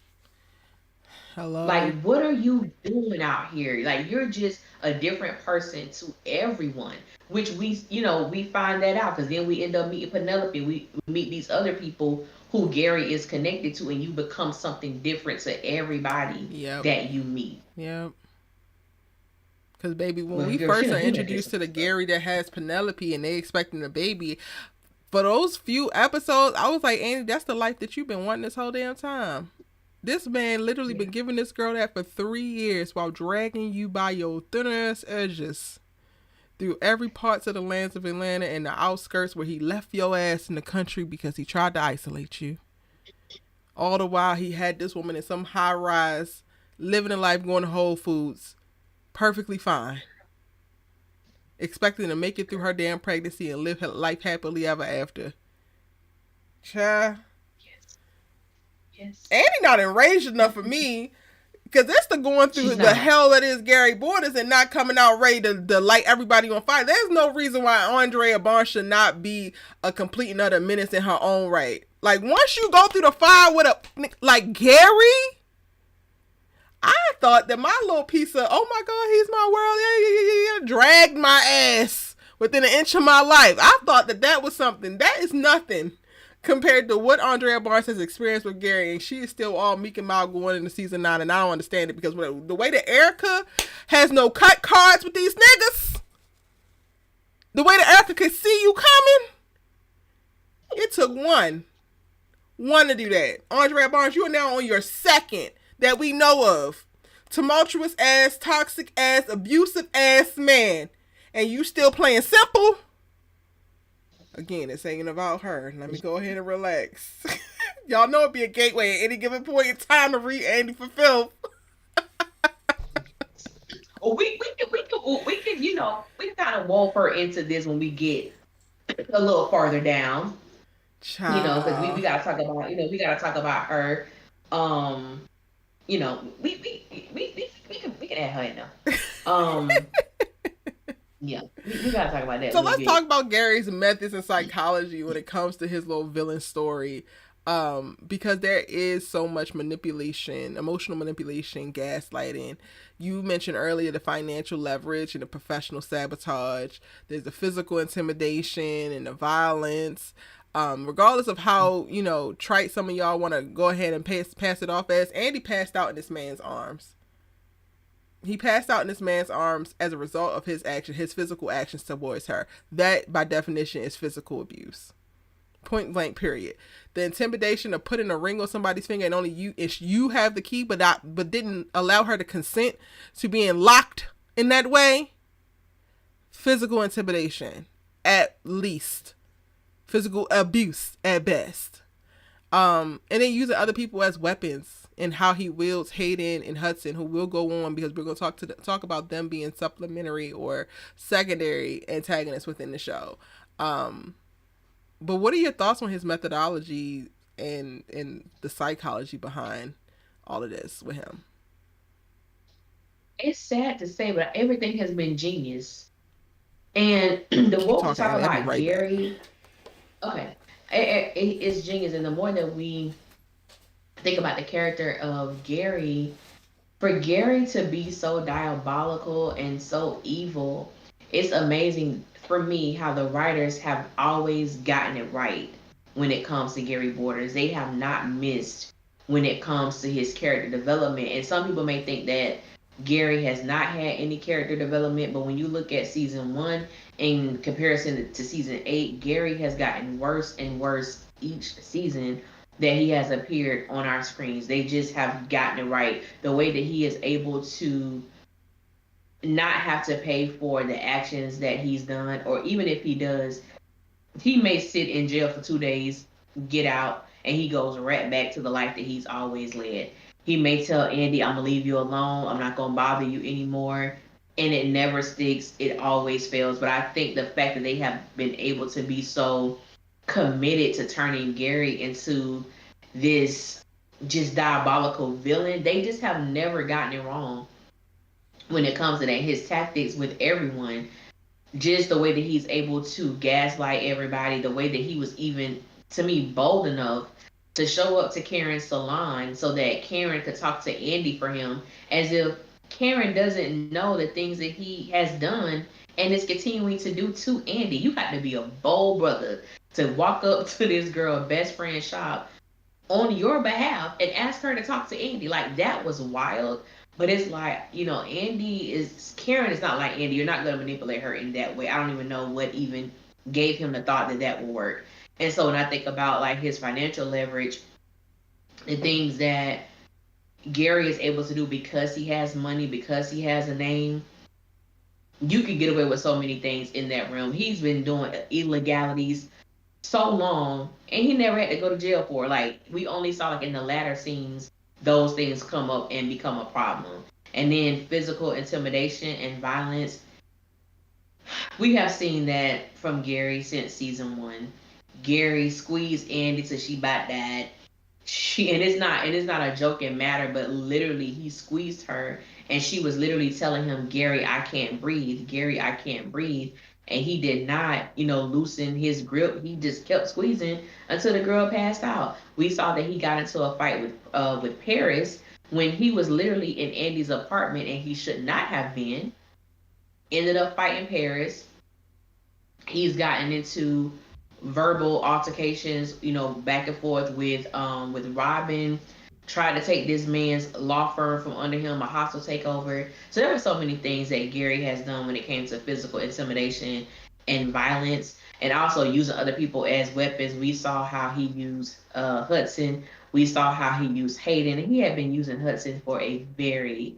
Hello. Like, what are you doing out here? Like, you're just a different person to everyone, which we find that out because then we end up meeting Penelope. We meet these other people who Gary is connected to, and you become something different to everybody Yep. that you meet. Yep. Because, baby, when Well, we girl, she first are don't do that introduced different to the stuff. Gary that has Penelope and they expecting a baby, for those few episodes, I was like, Andy, that's the life that you've been wanting this whole damn time. This man literally Yeah. been giving this girl that for 3 years while dragging you by your thin ass edges through every parts of the lands of Atlanta and the outskirts where he left your ass in the country because he tried to isolate you. All the while he had this woman in some high rise, living a life going to Whole Foods, perfectly fine, expecting to make it through her damn pregnancy and live her life happily ever after. Child. Yes. Yes. Andy not enraged enough for me. Because that's the going through She's the not. hell that is Gary Borders and not coming out ready to light everybody on fire. There's no reason why Andrea Barnes should not be a complete and utter menace in her own right. Like, once you go through the fire with a, like, Gary, I thought that my little piece of, oh my God, he's my world, yeah, yeah, yeah, yeah, dragged my ass within an inch of my life. I thought that that was something. That is nothing compared to what Andrea Barnes has experienced with Gary, and she is still all meek and mild going into season 9, and I don't understand it because the way that Erica has no cut cards with these niggas, the way that Erica could see you coming, it took one to do that. Andrea Barnes, you are now on your second that we know of tumultuous ass, toxic ass, abusive ass man, and you still playing simple. Again, it's ain't about her. Let me go ahead and relax. Y'all know it'd be a gateway at any given point in time to read Andy for filth. Well, we can we kind of wolf her into this when we get a little farther down. Because we Child. gotta talk about her. Um, we can add her in there. Um, yeah, we gotta talk about that a So little let's talk bit. about Gary's methods and psychology when it comes to his little villain story. Because there is so much manipulation, emotional manipulation, gaslighting. You mentioned earlier the financial leverage and the professional sabotage. There's the physical intimidation and the violence. Regardless of how, trite some of y'all want to go ahead and pass it off as, Andy passed out in this man's arms. He passed out in this man's arms as a result of his physical actions towards her. That, by definition, is physical abuse. Point blank, period. The intimidation of putting a ring on somebody's finger and only you have the key, but didn't allow her to consent to being locked in that way. Physical intimidation, at least. Physical abuse, at best. And then using other people as weapons, and how he wields Hayden and Hudson, who will go on because we're going to talk about them being supplementary or secondary antagonists within the show. But what are your thoughts on his methodology and the psychology behind all of this with him? It's sad to say, but everything has been genius. And the Keep more we talking, talk Ellie. I'll be about right back. Gary, okay, it's genius. And the more that we think about the character of Gary, for Gary to be so diabolical and so evil, it's amazing for me how the writers have always gotten it right when it comes to Gary Borders. They have not missed when it comes to his character development. And some people may think that Gary has not had any character development, but when you look at season one in comparison to season eight, Gary has gotten worse and worse each season that he has appeared on our screens. They just have gotten it right. The way that he is able to not have to pay for the actions that he's done, or even if he does, he may sit in jail for 2 days, get out, and he goes right back to the life that he's always led. He may tell Andy, I'm gonna leave you alone, I'm not gonna bother you anymore. And it never sticks, it always fails. But I think the fact that they have been able to be so committed to turning Gary into this just diabolical villain, they just have never gotten it wrong when it comes to that. His tactics with everyone, just the way that he's able to gaslight everybody, the way that he was even, to me, bold enough to show up to Karen's salon so that Karen could talk to Andy for him, as if Karen doesn't know the things that he has done and is continuing to do to Andy. You got to be a bold brother to walk up to this girl best friend shop on your behalf and ask her to talk to Andy. Like, that was wild. But it's like, Andy is, Karen is not like Andy. You're not going to manipulate her in that way. I don't even know what even gave him the thought that that would work. And so when I think about like his financial leverage, the things that Gary is able to do because he has money, because he has a name, you can get away with so many things in that realm. He's been doing illegalities so long and he never had to go to jail for it. Like, we only saw like in the latter scenes those things come up and become a problem. And then physical intimidation and violence, we have seen that from Gary since season one. Gary squeezed Andy till she about died. And it's not a joking matter, but literally he squeezed her and she was literally telling him, Gary, I can't breathe. Gary, I can't breathe. And he did not, loosen his grip. He just kept squeezing until the girl passed out. We saw that he got into a fight with Paris when he was literally in Andy's apartment and he should not have been. Ended up fighting Paris. He's gotten into verbal altercations, back and forth with Robin, tried to take this man's law firm from under him, a hostile takeover. So there were so many things that Gary has done when it came to physical intimidation and violence, and also using other people as weapons. We saw how he used Hudson. We saw how he used Hayden, and he had been using Hudson for a very,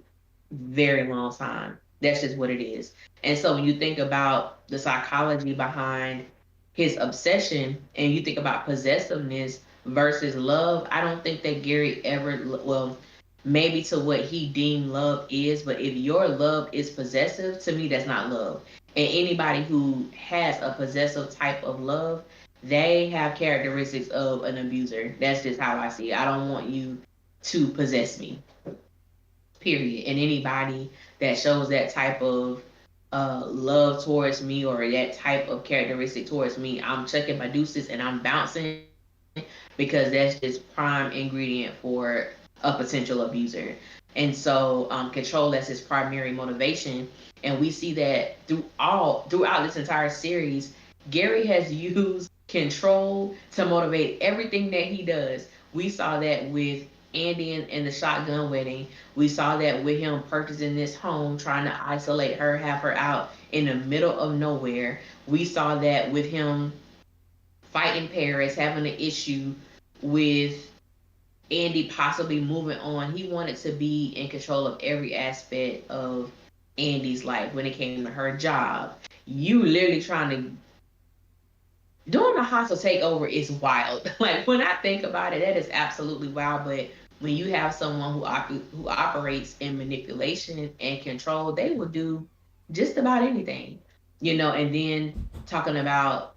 very long time. That's just what it is. And so when you think about the psychology behind his obsession and you think about possessiveness versus love, I don't think that Gary ever, well, maybe to what he deemed love is, but if your love is possessive, to me, that's not love. And anybody who has a possessive type of love, they have characteristics of an abuser. That's just how I see it. I don't want you to possess me, period. And anybody that shows that type of love towards me or that type of characteristic towards me, I'm checking my deuces and I'm bouncing, because that's just prime ingredient for a potential abuser. And so control, that's his primary motivation. And we see that throughout this entire series, Gary has used control to motivate everything that he does. We saw that with Andy and the shotgun wedding. We saw that with him purchasing this home, trying to isolate her, have her out in the middle of nowhere. We saw that with him fighting Paris, having an issue with Andy possibly moving on. He wanted to be in control of every aspect of Andy's life when it came to her job. You literally trying to doing a hostile takeover is wild. Like, when I think about it, that is absolutely wild. But when you have someone who operates in manipulation and control, they will do just about anything. And then talking about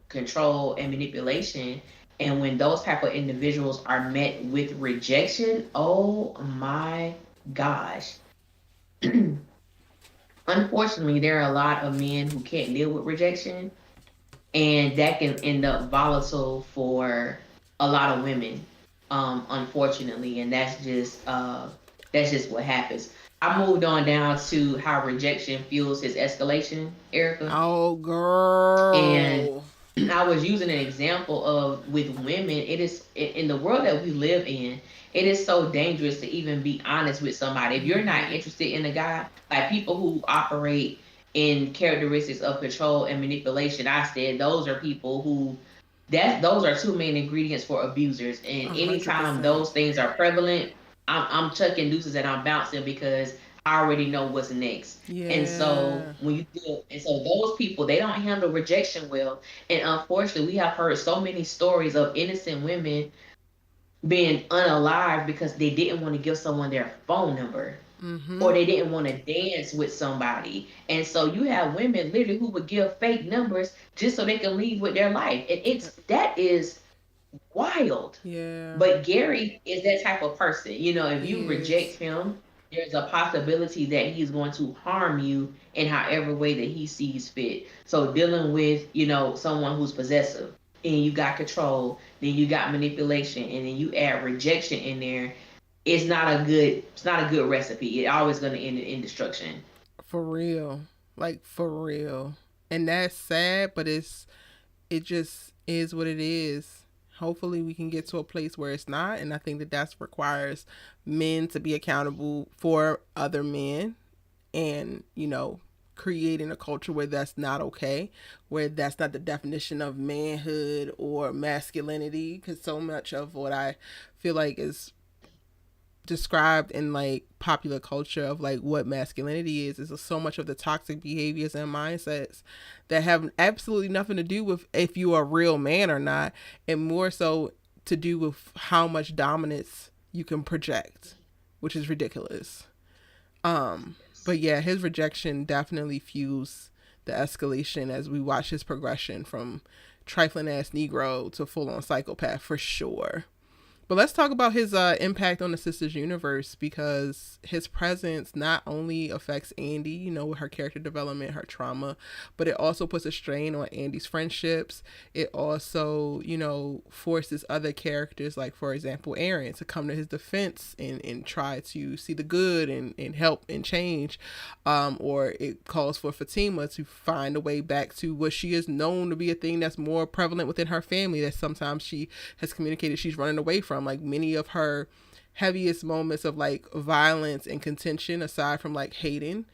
control and manipulation, and when those type of individuals are met with rejection, oh my gosh. unfortunately, there are a lot of men who can't deal with rejection, and that can end up volatile for a lot of women, unfortunately, and that's just what happens. I moved on down to how rejection fuels his escalation, Erica, Oh, and girl. I was using an example of with women. It is in the world that we live in. It is so dangerous to even be honest with somebody. If you're not Mm-hmm. interested in a guy, like people who operate in characteristics of control and manipulation, I said those are people who those are two main ingredients for abusers. And A hundred anytime percent. those things are prevalent, I'm chucking deuces and I'm bouncing because I already know what's next. And so Yeah. when you deal, and so those people, they don't handle rejection well. And unfortunately, we have heard so many stories of innocent women being unalive because they didn't want to give someone their phone number, Mm-hmm. or they didn't want to dance with somebody. And so you have women literally who would give fake numbers just so they can leave with their life. And that is wild. Yeah. But Gary is that type of person. You know, if He you reject is. him, there's a possibility that he's going to harm you in however way that he sees fit. So dealing with, someone who's possessive, and you got control, then you got manipulation, and then you add rejection in there, it's not a good recipe. It always gonna end in destruction. For real. Like for real. And that's sad, but it just is what it is. Hopefully we can get to a place where it's not, and I think that that requires men to be accountable for other men, and creating a culture where that's not okay, where that's not the definition of manhood or masculinity, because so much of what I feel like is described in like popular culture of like what masculinity is so much of the toxic behaviors and mindsets that have absolutely nothing to do with if you are a real man or not, and more so to do with how much dominance you can project, which is ridiculous. But yeah, his rejection definitely fuels the escalation as we watch his progression from trifling ass Negro to full on psychopath for sure. But let's talk about his impact on the Sisters universe, because his presence not only affects Andy, with her character development, her trauma, but it also puts a strain on Andy's friendships. It also, forces other characters, like, for example, Aaron, to come to his defense and try to see the good and help and change. Or it calls for Fatima to find a way back to what she is known to be a thing that's more prevalent within her family that sometimes she has communicated she's running away from. Like many of her heaviest moments of like violence and contention, aside from like Hayden,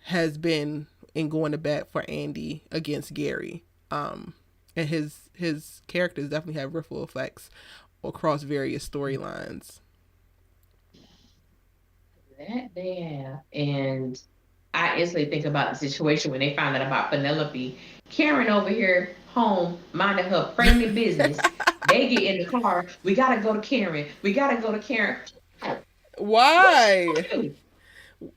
has been in going to bat for Andy against Gary. And his characters definitely have ripple effects across various storylines. That they have. And I instantly think about the situation when they found out about Penelope. Karen over here home minding her pregnant business. They get in the car. We gotta go to Karen. We gotta go to Karen. What she Why? gonna do?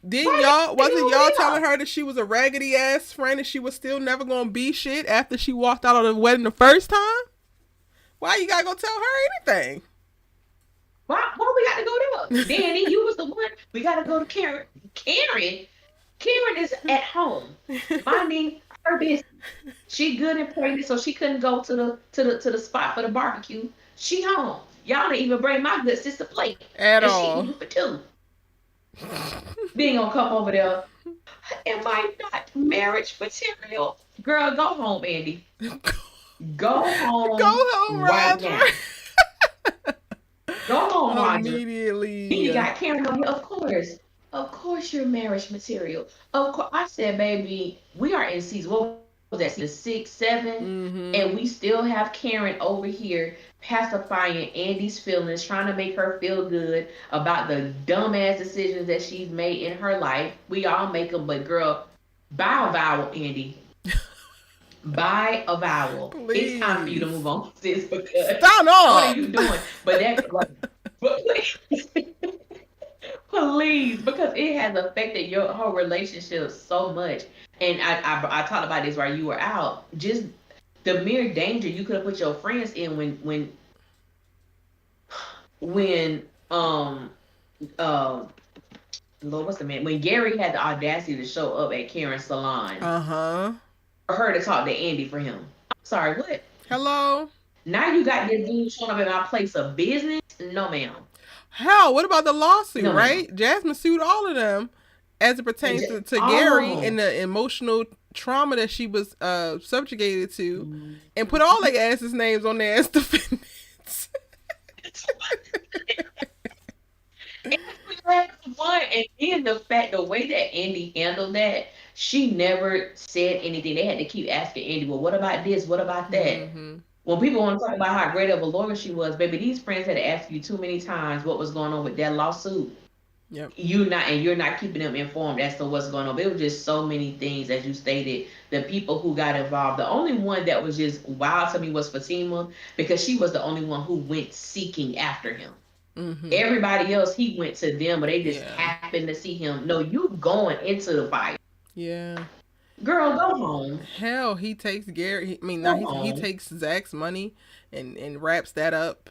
Didn't Why y'all you wasn't over y'all there? telling her that she was a raggedy ass friend and she was still never gonna be shit after she walked out of the wedding the first time? Why you gotta go tell her anything? Why we gotta go there? Danny, you was the one. We gotta go to Karen. Karen is at home minding her business. She good and pregnant, so she couldn't go to the spot for the barbecue. She home. Y'all didn't even bring my good sister plate, At and she all. eating for two. Then gonna come over there. Am I not marriage material? Girl, go home, Andy. Go Go home home, right Roger. now. Go home, Roger. Then you Immediately. got Karen on here. Of course. Of course you're marriage material. Of course. I said, baby, we are in season, what was that, season six, seven? And we Mm-hmm. still have Karen over here pacifying Andy's feelings, trying to make her feel good about the dumbass decisions that she's made in her life. We all make them, but girl, bow vowel, Andy. Buy a vowel. It's time for you to move Please. on, sis, because Stand what are up. you doing? But please, please, because it has affected your whole relationship so much. And I talked about this while you were out. Just the mere danger you could have put your friends in when um Lord, what's the man? When Gary had the audacity to show up at Karen's salon Uh-huh. for her to talk to Andy for him. I'm sorry, what? Hello? Now you got this dude showing up at my place of business? No, ma'am. Hell, what about the lawsuit, No, ma'am. right? Jasmine sued all of them as it pertains to All of Gary them. and the emotional trauma that she was subjugated to, Mhm. and put all their asses' names on there as defendants. One, and then the fact, the way that Andy handled that, she never said anything. They had to keep asking Andy, well, what about this? What about that? Mm-hmm. When people want to talk about how great of a lawyer she was, baby, these friends had to ask you too many times what was going on with that lawsuit. Yep. You're not keeping them informed as to what's going on. It was just so many things, as you stated. The people who got involved, the only one that was just wild to me was Fatima, because she was the only one who went seeking after him. Mm-hmm. Everybody else, he went to them, but they just Yeah. happened to see him. No, you going into the fire, Yeah. girl. Go home. Hell, he takes Gary. I mean, now Go he home. takes Zach's money and wraps that up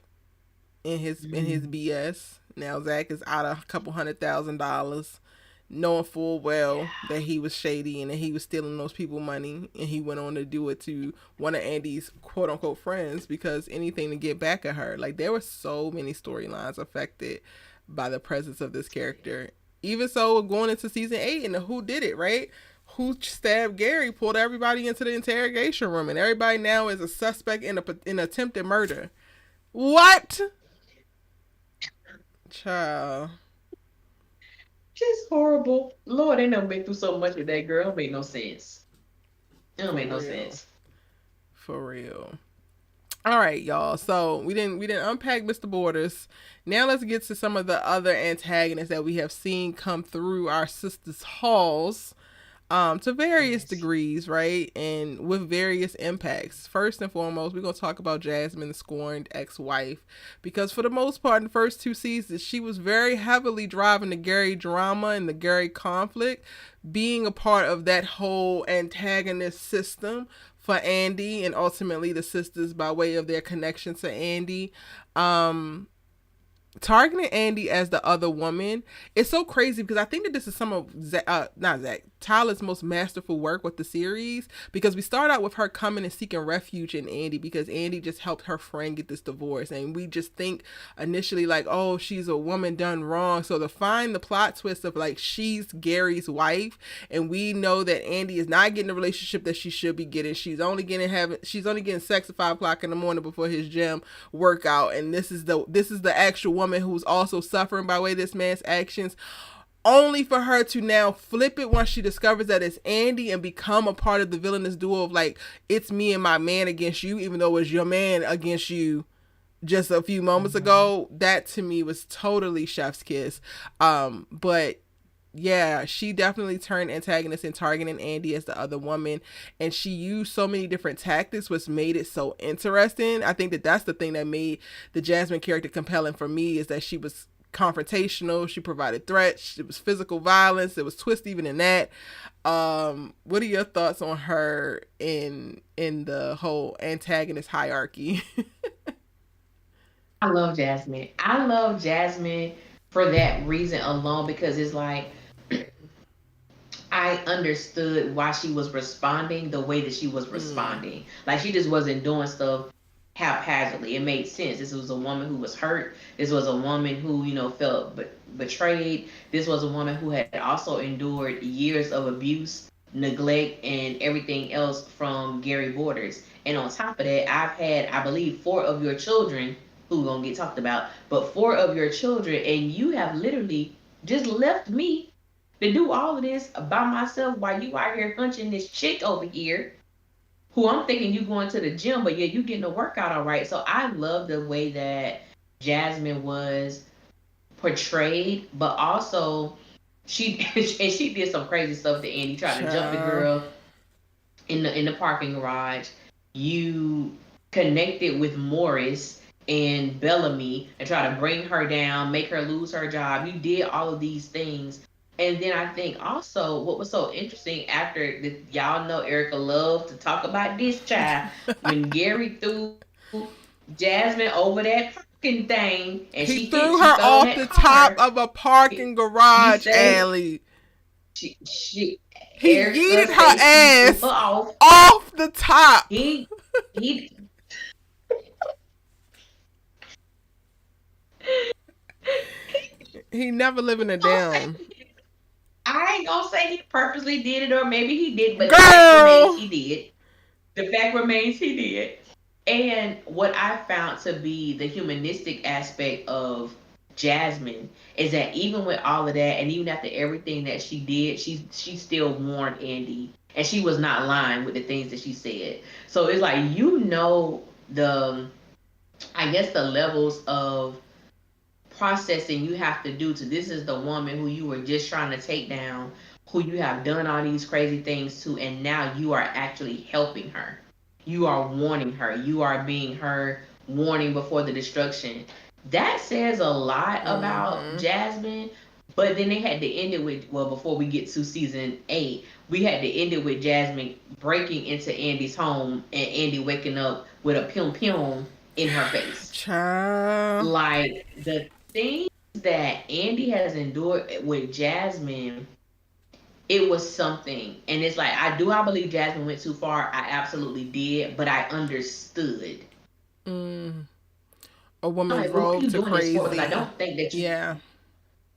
in his Mm, BS. Now Zach is out a couple $100,000, knowing full well yeah. that he was shady and that he was stealing those people money, and he went on to do it to one of Andy's quote unquote friends because anything to get back at her. Like there were so many storylines affected by the presence of this character. Even so, going into season 8 and the who did it, right? Who stabbed Gary pulled everybody into the interrogation room, and everybody now is a suspect in attempted murder. What? Child, Just horrible. Lord, they done been through so much with that girl. It don't make no sense. It don't for make no real, sense. for real. All right, y'all. So we didn't unpack Mr. Borders. Now let's get to some of the other antagonists that we have seen come through our sisters' halls, to various Yes. degrees, right? And with various impacts. First and foremost, we're going to talk about Jasmine, the scorned ex wife, because for the most part, in the first 2 seasons, she was very heavily driving the Gary drama and the Gary conflict, being a part of that whole antagonist system for Andy and ultimately the sisters by way of their connection to Andy. Um, Targeting Andy as the other woman is so crazy because I think that this is some of not Zach, Tyler's most masterful work with the series, because we start out with her coming and seeking refuge in Andy because Andy just helped her friend get this divorce, and we just think initially like, oh, she's a woman done wrong. So to find the plot twist of like she's Gary's wife, and we know that Andy is not getting the relationship that she should be getting. She's only getting sex at 5 o'clock in the morning before his gym workout, and this is the actual woman who's also suffering by way of this man's actions, only for her to now flip it once she discovers that it's Andy and become a part of the villainous duo of like, it's me and my man against you, even though it's your man against you just a few moments Mhm. ago. That to me was totally chef's kiss. But yeah, she definitely turned antagonist and targeting Andy as the other woman, and she used so many different tactics, which made it so interesting. I think that that's the thing that made the Jasmine character compelling for me, is that she was confrontational, she provided threats, it was physical violence, it was twist even in that. What are your thoughts on her in the whole antagonist hierarchy? I love Jasmine. I love Jasmine for that reason alone, because it's like I understood why she was responding the way that she was Mm, responding. Like she just wasn't doing stuff haphazardly. It made sense. This was a woman who was hurt. This was a woman who, felt betrayed. This was a woman who had also endured years of abuse, neglect, and everything else from Gary Borders. And on top of that, I've had, I believe, four of your children who gonna get talked about, but four of your children, and you have literally just left me to do all of this by myself while you out here hunching this chick over here who I'm thinking you going to the gym, but yeah, you getting a workout all right. So I love the way that Jasmine was portrayed, but also she and she did some crazy stuff to Andy, tried to jump the child. girl in the parking garage. You connected with Morris and Bellamy and try to bring her down, make her lose her job. You did all of these things. And then I think also what was so interesting, after the, y'all know Erica loved to talk about this child, when Gary threw Jasmine over that. thing, and He she hit, threw she her fell in off that the top car. of a parking She garage said alley. she He Erica yeeted her say he threw her ass off. off the top. He he He never living it don't down. say I ain't gonna say he purposely did it or maybe he did, but the fact remains Girl! he did. The fact remains he did. And what I found to be the humanistic aspect of Jasmine is that even with all of that, and even after everything that she did, she still warned Andy, and she was not lying with the things that she said. So it's like the I guess the levels of processing you have to do to this is the woman who you were just trying to take down, who you have done all these crazy things to, and now you are actually helping her. You are warning her. You are being her warning before the destruction. That says a lot about Mm-hmm. Jasmine. But then they had to end it with, well, before we get to season 8, we had to end it with Jasmine breaking into Andy's home and Andy waking up with a pum pum in her face. Child. Like the things that Andy has endured with Jasmine, it was something. And it's like I believe Jasmine went too far. I absolutely did, but I understood. Mm. A I'm woman like, well, what are drove you to doing this for? Because I crazy. don't think that you. Yeah.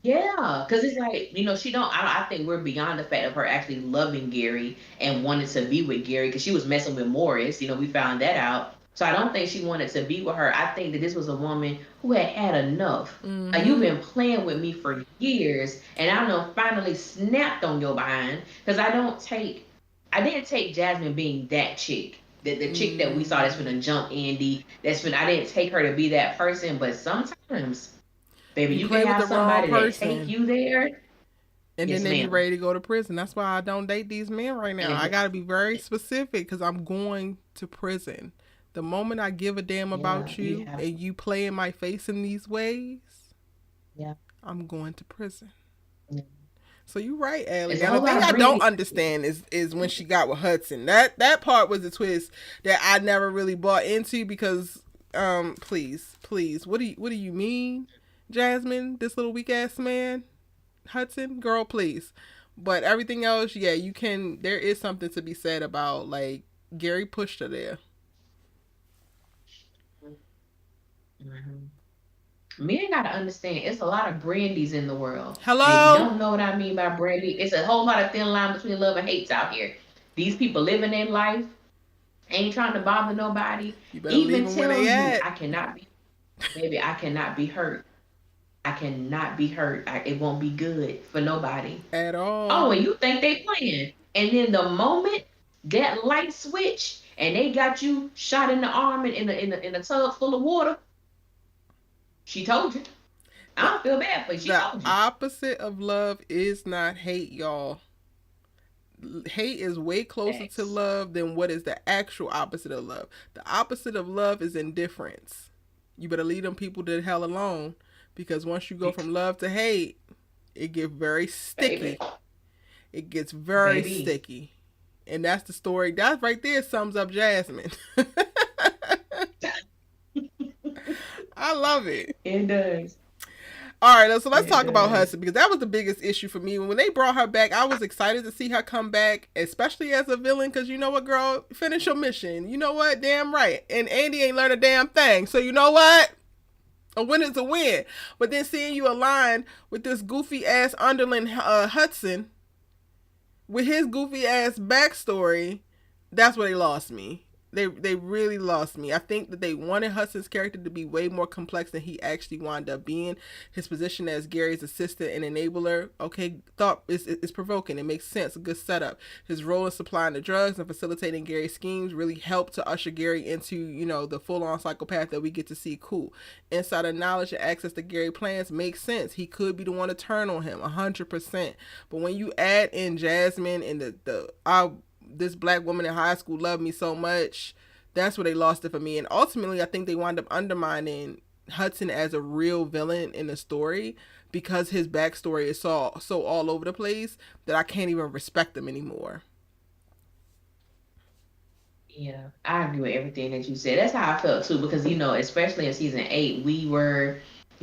Yeah, because it's like she don't. I think we're beyond the fact of her actually loving Gary and wanted to be with Gary because she was messing with Morris. We found that out. So I don't think she wanted to be with her. I think that this was a woman who had had enough. You've Mm-hmm. been playing with me for years, and I don't finally snapped on your behind because I didn't take Jasmine being that chick. The chick that we saw that's Mm. gonna jump Andy, I didn't take her to be that person, but sometimes baby, You you can play with have the wrong somebody that take person, you there. and then Yes, they be ma'am. ready to go to prison. That's why I don't date these men right now. I And got to be very specific because I'm going to prison. The moment I give a damn yeah, about you you have. and you play in my face in these ways, Yeah. I'm going to prison. Yeah. So you're right, Allie. It's a Now the whole thing lot of I don't breeding. understand is when she got with Hudson. That part was a twist that I never really bought into because please, what do you mean, Jasmine? This little weak ass man, Hudson, girl, please. But everything else, yeah, you can. There is something to be said about like Gary pushed her there. Mhm. Men gotta understand it's a lot of brandies in the world. And if you Hello, don't know what I mean by brandy, it's a whole lot of thin line between love and hates out here. These people living their life, ain't trying to bother nobody. you better leave Even them where tell they you, at I cannot be, baby, I cannot be hurt. I cannot be hurt. It won't be good for nobody. at all. Oh, and you think they playing. And then the moment that light switch and they got you shot in the arm and in a tub full of water, she told you. I The don't feel bad for you. She the told you. opposite of love is not hate, y'all. Hate is way closer to Thanks. love than what is the actual opposite of love. The opposite of love is indifference. You better leave them people to the hell alone because once you go from love to hate, it gets very Baby. sticky. It gets very Baby. sticky. And that's the story. That right there sums up Jasmine. I love it. It does. All right, so let's It talk about does. Hudson because that was the biggest issue for me. When they brought her back, I was excited to see her come back, especially as a villain. Because you know what, girl, finish your mission. You know what, damn right. And Andy ain't learned a damn thing. So you know what, a win is a win. But then seeing you align with this goofy ass underling Hudson with his goofy ass backstory, that's where they lost me. They really lost me. I think that they wanted Hudson's character to be way more complex than he actually wound up being. His position as Gary's assistant and enabler, okay, thought is provoking. It makes sense. A good setup. His role in supplying the drugs and facilitating Gary's schemes really helped to usher Gary into, the full-on psychopath that we get to see. Cool. Insider knowledge and access to Gary plans makes sense. He could be the one to turn on him 100%. But when you add in Jasmine and this black woman in high school loved me so much, that's where they lost it for me. And ultimately, I think they wound up undermining Hudson as a real villain in the story because his backstory is so all over the place that I can't even respect him anymore. Yeah, I agree with everything that you said. That's how I felt too, because especially in season 8, we were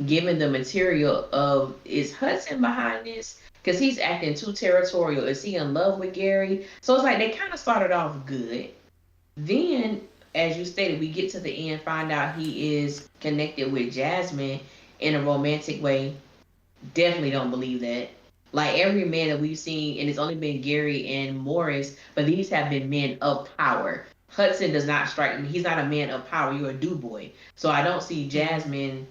given the material of, is Hudson behind this? Because he's acting too territorial. Is he in love with Gary? So it's like they kind of started off good. Then, as you stated, we get to the end, find out he is connected with Jasmine in a romantic way. Definitely don't believe that. Like every man that we've seen, and it's only been Gary and Morris, but these have been men of power. Hudson does not strike me. He's not a man of power. You're a do boy. So I don't see Jasmine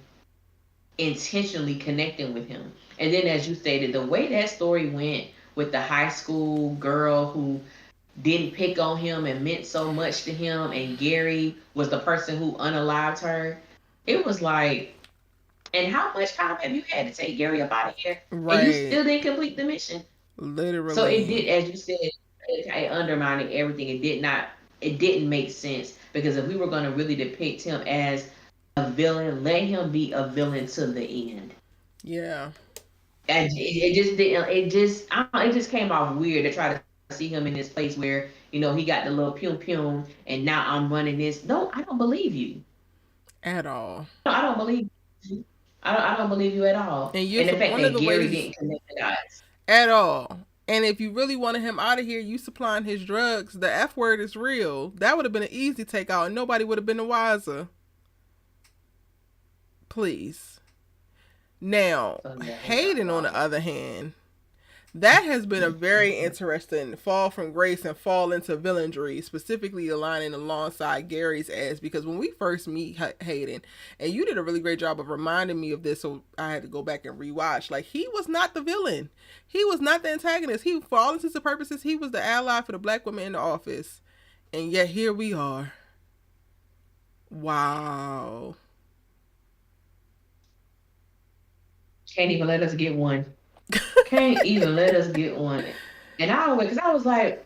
intentionally connecting with him. And then, as you stated, the way that story went with the high school girl who didn't pick on him and meant so much to him, and Gary was the person who unalived her. It was like, and how much time have you had to take Gary up out of here? And you Right. still didn't complete the mission. So it Literally. did, as you said, it undermined everything. It didn't make sense, because if we were going to really depict him as a villain, let him be a villain to the end. Yeah. And it just didn't. It just came off weird to try to see him in this place where he got the little pum pum, and now I'm running this. No, I don't believe you. At all. I don't believe you. I don't believe you at all. And And you're the fact one of that the Gary ways didn't connect the dots. at all. And if you really wanted him out of here, you supplying his drugs. The F word is real. That would have been an easy takeout, and nobody would have been the wiser. Please. Now, So yeah, he got Hayden, on the lost. other hand, that has been a very interesting fall from grace and fall into villainry, specifically aligning alongside Gary's ass. Because when we first meet Hayden, and you did a really great job of reminding me of this, so I had to go back and rewatch. Like, he was not the villain, he was not the antagonist. He, for all intents and purposes, he was the ally for the black women in the office, and yet here we are. Wow. Can't even let us get one. Can't even let us get one. And because I was like,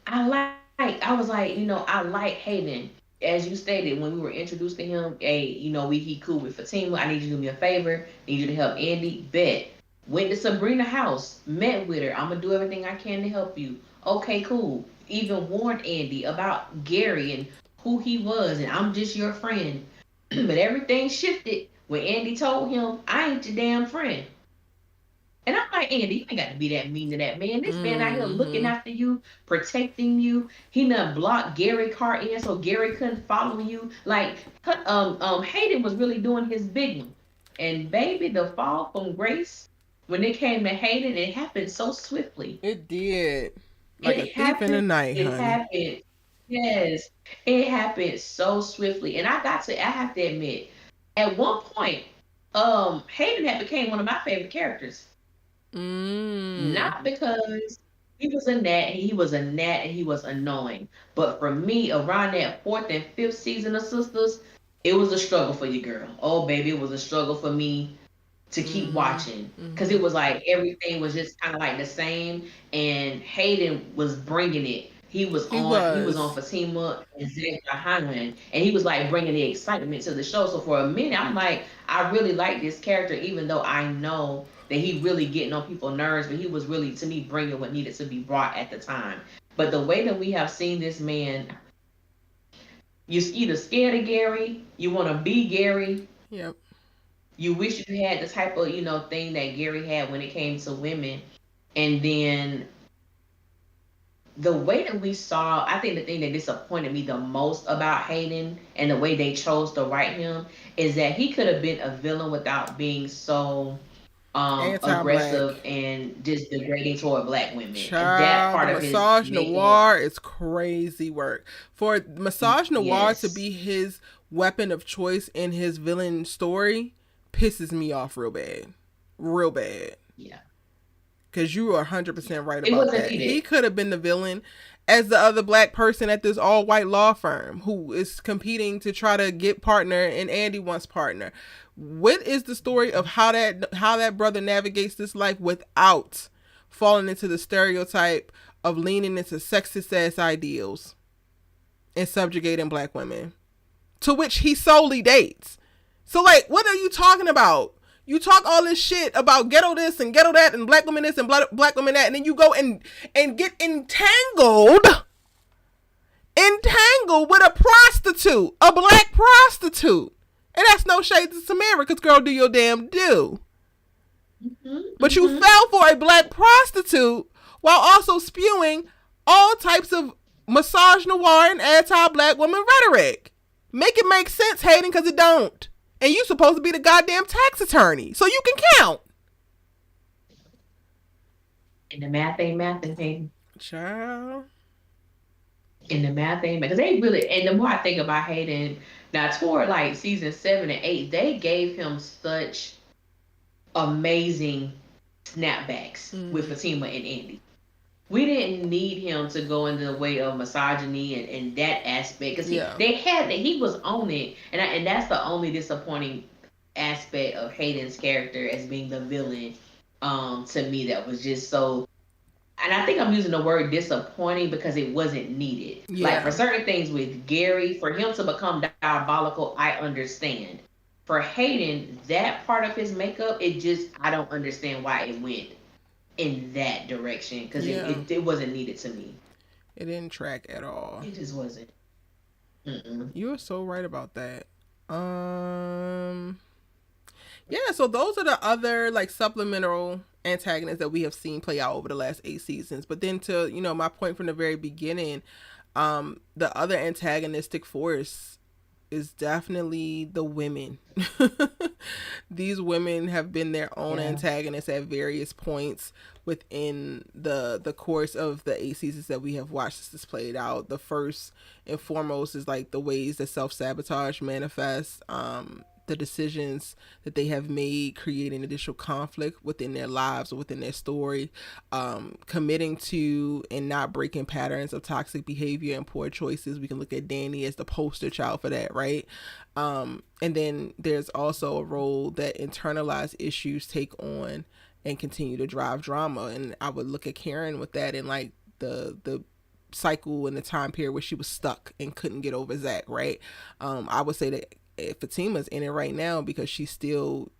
I was like, I like Hayden. As you stated, when we were introduced to him, hey, he cool with Fatima. I need you to do me a favor. I need you to help Andy. Bet. Went to Sabrina house, met with her. I'm gonna do everything I can to help you. Okay, cool. Even warned Andy about Gary and who he was, and I'm just your friend. But everything shifted when Andy told him, I ain't your damn friend. And I'm like, Andy, you ain't got to be that mean to that man. This man out here looking Mm-hmm. after you, protecting you. He done blocked Gary car in so Gary couldn't follow you. Like, Hayden was really doing his big one. And baby, the fall from grace, when it came to Hayden, it happened so swiftly. It did. Like a It thief in the happened. night, It honey. happened. Yes, it happened so swiftly. And I have to admit, at one point, Hayden had became one of my favorite characters. Mm. Not because he was a gnat and he was annoying. But for me, around that fourth and fifth season of Sisters, it was a struggle for you, girl. Oh, baby, it was a struggle for me to keep Mm-hmm. watching. Because it Mm-hmm. was like everything was just kind of like the same. And Hayden was bringing it. He He was on was. Fatima and Zach behind, and he was like bringing the excitement to the show. So for a minute, I'm like, I really like this character, even though I know that he really getting on people's nerves, but he was really, to me, bringing what needed to be brought at the time. But the way that we have seen this man, you're either scared of Gary, you want to be Gary, Yep. you wish you had the type of thing that Gary had when it came to women, and then the way that we saw, I think the thing that disappointed me the most about Hayden and the way they chose to write him is that he could have been a villain without being so aggressive Anti-black. and just degrading toward black women. That Child, the part of his Massage made him. Noir is crazy work. For Massage Noir to Yes. be his weapon of choice in his villain story pisses me off real bad. Real bad. Yeah. Because you are Yeah. 100% right It about wasn't that. He needed. could have been the villain as the other black person at this all white law firm who is competing to try to get partner, and Andy wants partner. What is the story of how that brother navigates this life without falling into the stereotype of leaning into sexist ass ideals and subjugating black women, to which he solely dates? So, like, what are you talking about? You talk all this shit about ghetto this and ghetto that and black women this and black women that, and then you go and get entangled entangled with a prostitute, a black prostitute. And that's no shade to Samara, because girl, do your damn do. But you Mm-hmm. fell for a black prostitute while also spewing all types of misogynoir and anti-black woman rhetoric. Make it make sense, Hayden, because it don't. And you supposed to be the goddamn tax attorney, so you can count. And the math ain't math and Child. and the math ain't because they really and the more I think about Hayden, now toward like season 7 and 8, they gave him such amazing snapbacks with Mm-hmm. Fatima and Andy. We didn't need him to go into the way of misogyny and that aspect because Yeah. he was on it and that's the only disappointing aspect of Hayden's character as being the villain to me that was just so and I think I'm using the word disappointing because it wasn't needed. Like for Yeah. certain things with Gary, for him to become diabolical, I understand. For Hayden, that part of his makeup, it just I don't understand why it went in that direction because Yeah. it wasn't needed to me. It didn't track at all. It just wasn't. Mm-mm. You are so right about that. Um Yeah, so those are the other like supplemental antagonists that we have seen play out over the last 8 seasons. But then to, my point from the very beginning, the other antagonistic force is definitely the women. These women have been their own Yeah. antagonists at various points within the course of the 8 seasons that we have watched this played out. The first and foremost is like the ways that self-sabotage manifests, the decisions that they have made creating additional conflict within their lives or within their story, committing to and not breaking patterns of toxic behavior and poor choices. We can look at Danny as the poster child for that, right? And then there's also a role that internalized issues take on and continue to drive drama. And I would look at Karen with that in like the cycle and the time period where she was stuck and couldn't get over Zach, right? I would say that Fatima's in it right now because she's still,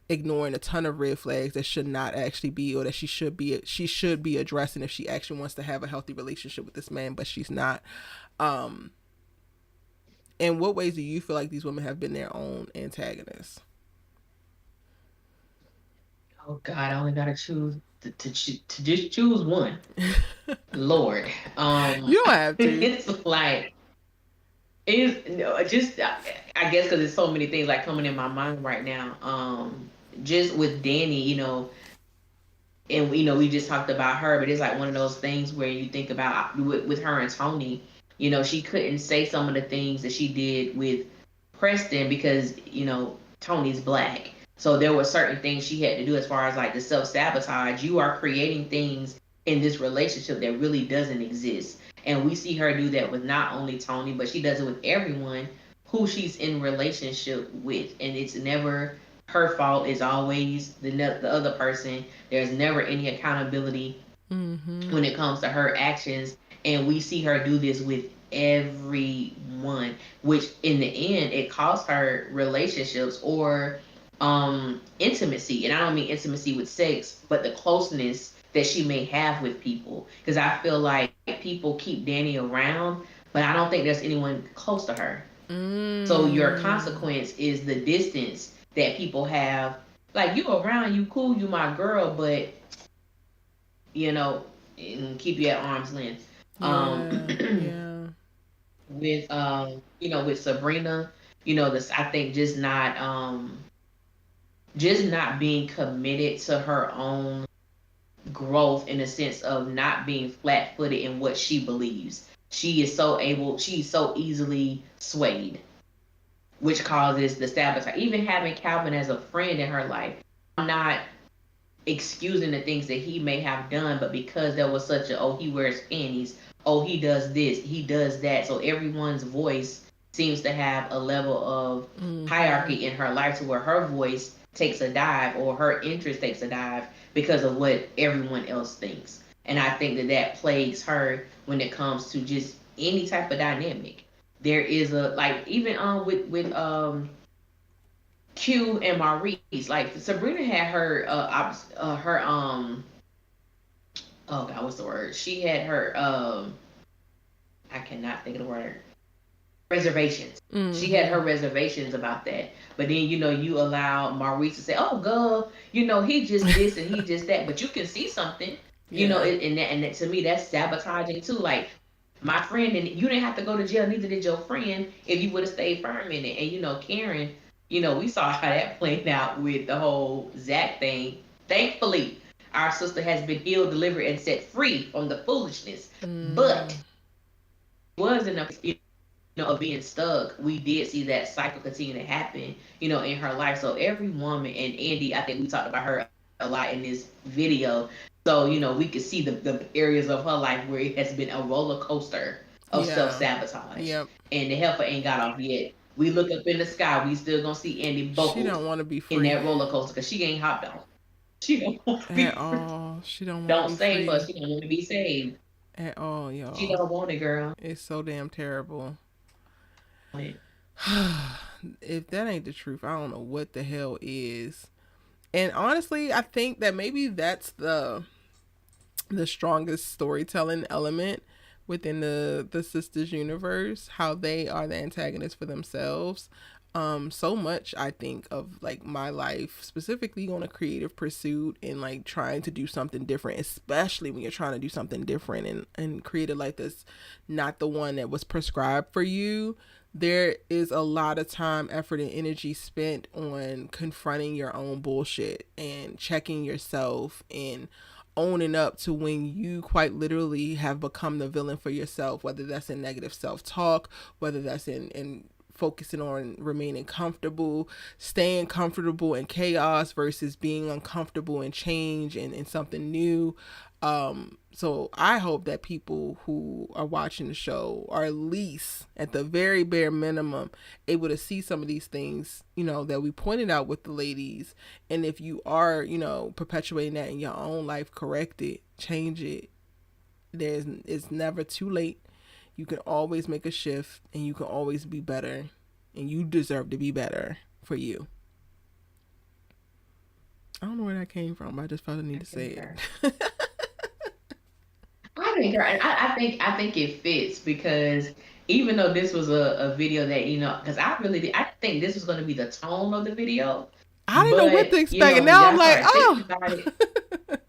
ignoring a ton of red flags that should not actually be, or that she should be addressing if she actually wants to have a healthy relationship with this man, but she's not. Um, in what ways do you feel like these women have been their own antagonists? Oh God, I only gotta choose to just choose one. Lord, You don't have to. it's like it's no, just I guess because there's so many things like coming in my mind right now. Just with Danny, and we just talked about her, but it's like one of those things where you think about with her and Tony. She couldn't say some of the things that she did with Preston because Tony's black. So there were certain things she had to do as far as like the self sabotage. You are creating things in this relationship that really doesn't exist. And we see her do that with not only Tony, but she does it with everyone who she's in relationship with. And it's never her fault. It's always the other person. There's never any accountability Mm-hmm. when it comes to her actions. And we see her do this with everyone, which in the end, it costs her relationships or intimacy. And I don't mean intimacy with sex, but the closeness that she may have with people. Because I feel like people keep Danny around, but I don't think there's anyone close to her. So your Mm. consequence is the distance that people have. Like you around, you cool, you my girl, but you know, and keep you at arm's length. Um, Yeah. Yeah. with with Sabrina, this I think just not being committed to her own growth in the sense of not being flat footed in what she believes. She's so easily swayed, which causes the sabotage. Even having Calvin as a friend in her life, I'm not excusing the things that he may have done, but because there was such a, oh, he wears panties, oh, he does this, he does that. So everyone's voice seems to have a level of Mm-hmm. hierarchy in her life to where her voice takes a dive or her interest takes a dive because of what everyone else thinks. And I think that that plagues her when it comes to just any type of dynamic. There is a like even with Q and Maurice. Like Sabrina had her oh God, what's the word? She had her I cannot think of the word, reservations. She had Mm-hmm. her reservations about that. But then, you allow Maurice to say, "Oh, girl, he just this and he just that." But you can see something, Yeah. and that, to me, that's sabotaging too. Like my friend, and you didn't have to go to jail. Neither did your friend if you would have stayed firm in it. And Karen, we saw how that played out with the whole Zach thing. Thankfully, our sister has been healed, delivered, and set free from the foolishness. But Mm. was in a of being stuck, we did see that cycle continue to happen, in her life. So every woman, and Andy, I think we talked about her a lot in this video. So, we could see the areas of her life where it has been a roller coaster of self Yeah. sabotage. Yep. And the heifer ain't got off yet. We look up in the sky, we still gonna see Andy She buckled don't want to be in free that roller coaster because she ain't hopped off. She don't want to at be free. all. She don't want to Don't be save her. free She don't want to be saved. at all, She y'all. don't want it, girl. It's so damn terrible. Like, If that ain't the truth, I don't know what the hell is. And honestly, I think that maybe that's the strongest storytelling element within the sisters universe, how they are the antagonists for themselves. So much I think of like my life specifically on a creative pursuit and like trying to do something different, especially when you're trying to do something different and create a life that's not the one that was prescribed for you. There is a lot of time, effort, and energy spent on confronting your own bullshit and checking yourself and owning up to when you quite literally have become the villain for yourself, whether that's in negative self-talk, whether that's in focusing on remaining comfortable, staying comfortable in chaos versus being uncomfortable in change and something new. So I hope that people who are watching the show are at least at the very bare minimum able to see some of these things, that we pointed out with the ladies. And if you are, perpetuating that in your own life, correct it, change it. It's never too late. You can always make a shift and you can always be better. And you deserve to be better for you. I don't know where that came from. I just felt I need I to say concur. it. I think it fits because even though this was a video that because I think this was going to be the tone of the video, I didn't know what to but expect. And when now I'm y'all like, started thinking oh. about it,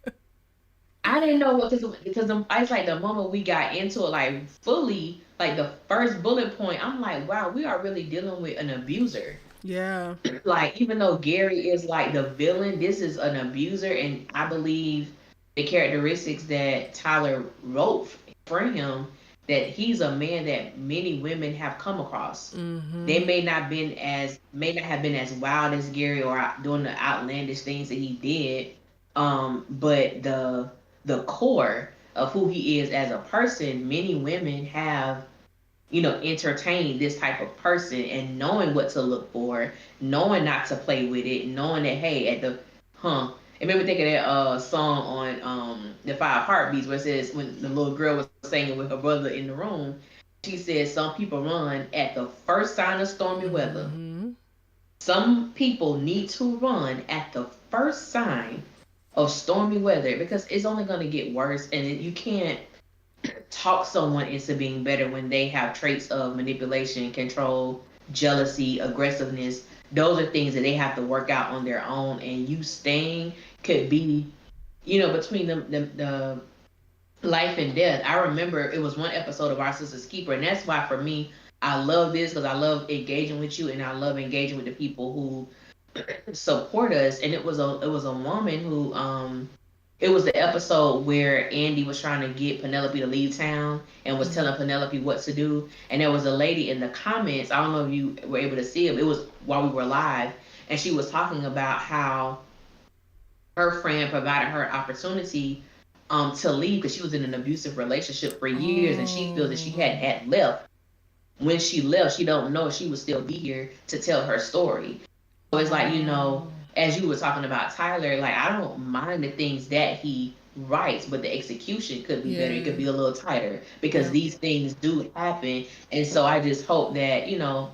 I didn't know what because it's like the moment we got into it like fully, like the first bullet point, I'm like, wow, we are really dealing with an abuser. Yeah. Like even though Gary is like the villain, this is an abuser, and I believe the characteristics that Tyler wrote for him, that he's a man that many women have come across. They Mm-hmm. may not have been as wild as Gary or doing the outlandish things that he did, but the core of who he is as a person, many women have entertain this type of person, and knowing what to look for, knowing not to play with it, knowing that hey, at the it made me think of that song on the Five Heartbeats where it says when the little girl was singing with her brother in the room, she said some people run at the first sign of stormy weather. Mm-hmm. Some people need to run at the first sign of stormy weather because it's only going to get worse, and you can't talk someone into being better when they have traits of manipulation, control, jealousy, aggressiveness. Those are things that they have to work out on their own, and you staying could be, between the life and death. I remember it was one episode of Our Sister's Keeper, and that's why for me, I love this because I love engaging with you, and I love engaging with the people who support us. And it was a woman who it was the episode where Andy was trying to get Penelope to leave town and was Mm-hmm. telling Penelope what to do. And there was a lady in the comments. I don't know if you were able to see it. It was while we were live, and she was talking about how her friend provided her opportunity to leave because she was in an abusive relationship for years, and she feels that she Oh. had left. When she left, she don't know if she would still be here to tell her story. So it's like, Oh. as you were talking about Tyler, like I don't mind the things that he writes, but the execution could be better. It Yeah. could be a little tighter because Yep. these things do happen. And so I just hope that,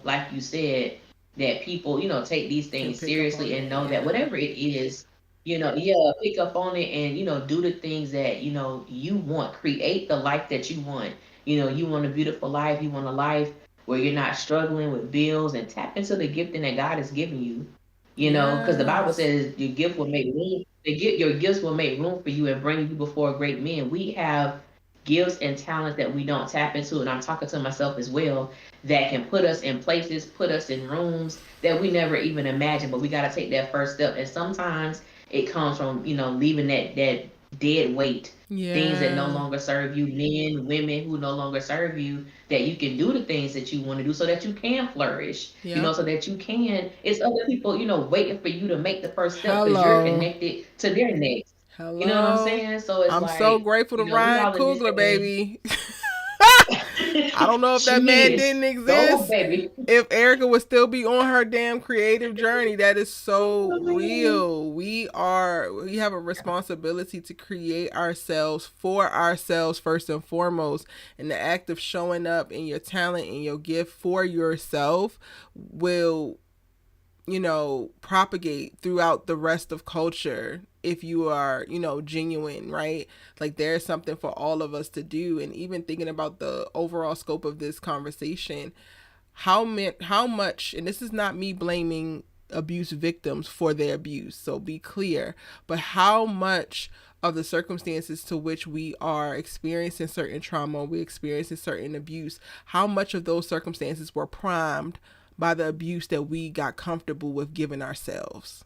like you said, that people, take these Can things pick up on seriously and it. know that Yeah. whatever it is, yeah, pick up on it and, do the things that, you want. Create the life that you want. You want a beautiful life. You want a life where you're not struggling with bills, and tap into the gifting that God has given you. Because the Bible Yes. says your gift will make room. Your gifts will make room for you and bring you before great men. We have gifts and talents that we don't tap into, and I'm talking to myself as well, that can put us in places, put us in rooms that we never even imagined. But we got to take that first step, and sometimes it comes from leaving that dead weight, things that no Yeah. longer serve you, men, women who no longer serve you, that you can do the things that you want to do so that you can flourish, Yep. so that you can, it's other people, waiting for you to make the first step because you're Hello. connected to their next. You know what I'm Hello. saying? So it's I'm so like, grateful to we Ryan all in this Coogler, thing. baby. I don't know if that man Shit. didn't Go, exist, baby. if Erica would still be on her damn creative journey. That is so Oh, man. real. We have a responsibility to create ourselves for ourselves first and foremost. And the act of showing up in your talent and your gift for yourself will, propagate throughout the rest of culture if you are, genuine, right? Like there's something for all of us to do. And even thinking about the overall scope of this conversation, how much, and this is not me blaming abuse victims for their abuse, so be clear, but how much of the circumstances to which we are experiencing certain trauma, we experiencing certain abuse, how much of those circumstances were primed by the abuse that we got comfortable with giving ourselves.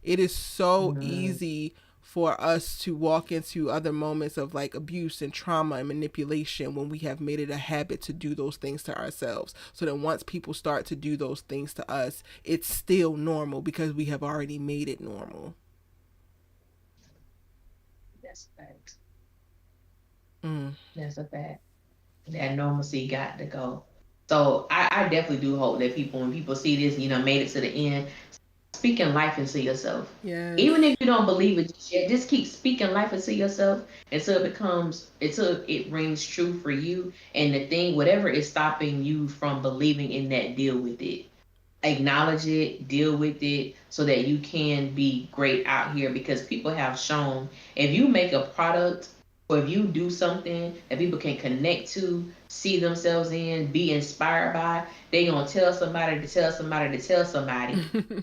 It is so Mhm. easy for us to walk into other moments of like abuse and trauma and manipulation when we have made it a habit to do those things to ourselves. So that once people start to do those things to us, it's still normal because we have already made it normal. That's a fact. Mm. That's a fact. That normalcy got to go. So I definitely do hope that people, when people see this, made it to the end, speaking life into yourself. Even if Yes. you don't believe it just yet, just keep speaking life into yourself until it rings true for you. And the thing, whatever is stopping you from believing in that, deal with it. Acknowledge it, deal with it, so that you can be great out here. Because people have shown, if you make a product or if you do something that people can connect to, see themselves in, be inspired by, they gonna tell somebody to tell somebody to tell somebody.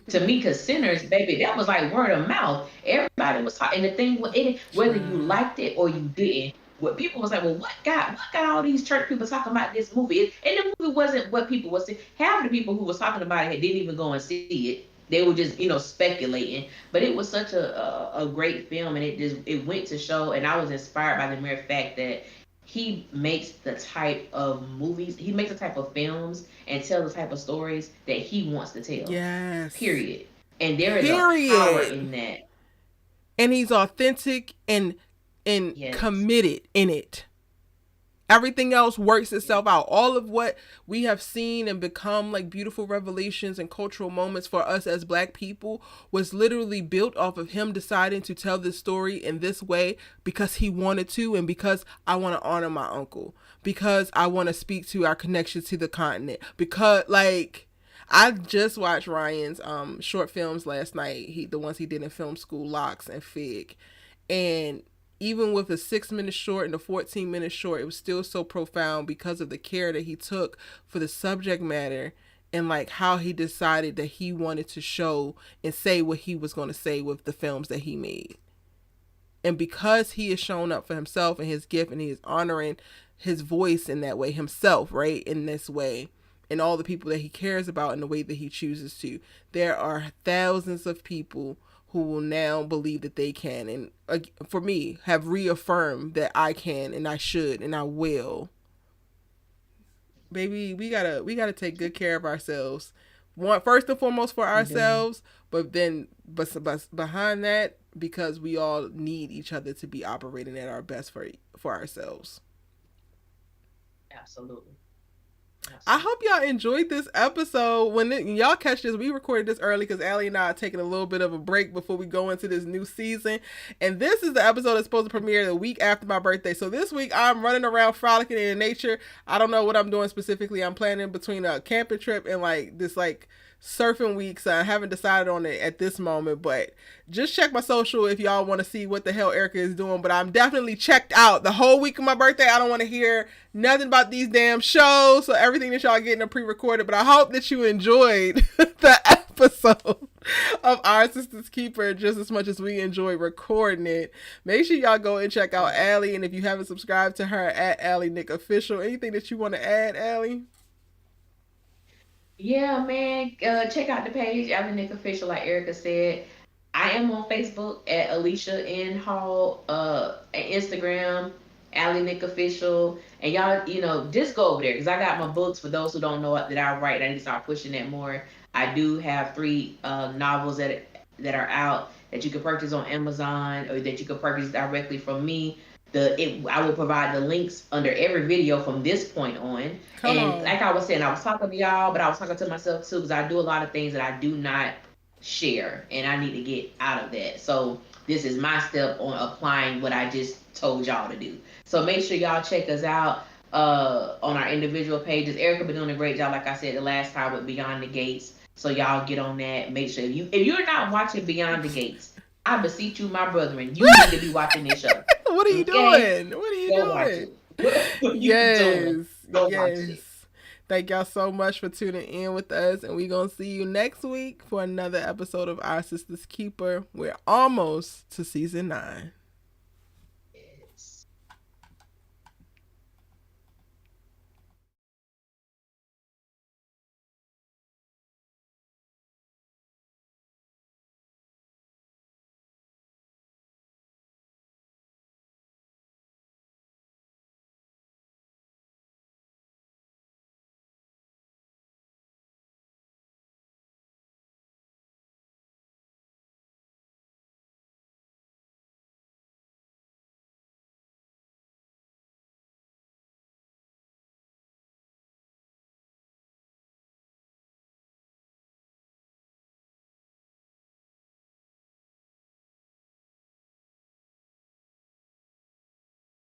To me, cause Sinners, baby, that was like word of mouth. Everybody was talking, and the thing with it, whether you Child. liked it or you didn't, what people was like, well, what got all these church people talking about this movie? And the movie wasn't what people was saying. Half the people who was talking about it didn't even go and see it. They were just, speculating. But it was such a great film, and it went to show. And I was inspired by the mere fact that he makes the type of movies, he makes the type of films, and tells the type of stories that he wants to tell. Yes. Period. And there is a power Period. in that. And he's authentic and Yes. committed in it. Everything else works Yes. itself out. All of what we have seen and become like beautiful revelations and cultural moments for us as black people was literally built off of him deciding to tell this story in this way because he wanted to, and because I want to honor my uncle, because I want to speak to our connection to the continent, because like I just watched Ryan's short films last night. The ones he did in film school, Locks and Fig. And even with a 6 minute short and a 14-minute short, it was still so profound because of the care that he took for the subject matter, and like how he decided that he wanted to show and say what he was going to say with the films that he made. And because he has shown up for himself and his gift, and he is honoring his voice in that way himself, right, in this way, and all the people that he cares about in the way that he chooses to, there are thousands of people who will now believe that they can, and for me, have reaffirmed that I can and I should and I will. Baby, we gotta take good care of ourselves. One, first and foremost for We do. ourselves, but then but behind that, because we all need each other to be operating at our best for ourselves. Absolutely. I Absolutely. hope y'all enjoyed this episode. Y'all catch this, we recorded this early because Allie and I are taking a little bit of a break before we go into this new season. And this is the episode that's supposed to premiere the week after my birthday. So this week I'm running around frolicking in nature. I don't know what I'm doing specifically. I'm planning between a camping trip and like this like surfing week, so I haven't decided on it at this moment, but just check my social if y'all want to see what the hell Erica is doing. But I'm definitely checked out the whole week of my birthday. I don't want to hear nothing about these damn shows, so everything that y'all getting are pre-recorded. But I hope that you enjoyed the episode of Our Sister's Keeper just as much as we enjoyed recording it. Make sure y'all go and check out Allie, and if you haven't subscribed to her, at Allie Nick Official. Anything that you want to add, Allie? Yeah, man. Check out the page, Allen Nick Official, like Erica said. I am on Facebook at Alicia N Hall, at Instagram, Allie Nick Official. And y'all, just go over there because I got my books for those who don't know that I write. I need to start pushing that more. I do have three novels that are out that you can purchase on Amazon or that you can purchase directly from me. I will provide the links under every video from this point on. Come And on. like I was saying, I was talking to y'all, but I was talking to myself too because I do a lot of things that I do not share, and I need to get out of that. So this is my step on applying what I just told y'all to do. So make sure y'all check us out on our individual pages. Erica been doing a great job, like I said the last time, with Beyond the Gates. So y'all get on that. Make sure if you're not watching Beyond the Gates, I beseech you, my brethren, you need to be watching this show. What are you doing? What are you Go doing? watch it. What you doing? Yes. Go watch it. Yes. Thank y'all so much for tuning in with us. And we're going to see you next week for another episode of Our Sister's Keeper. We're almost to season 9.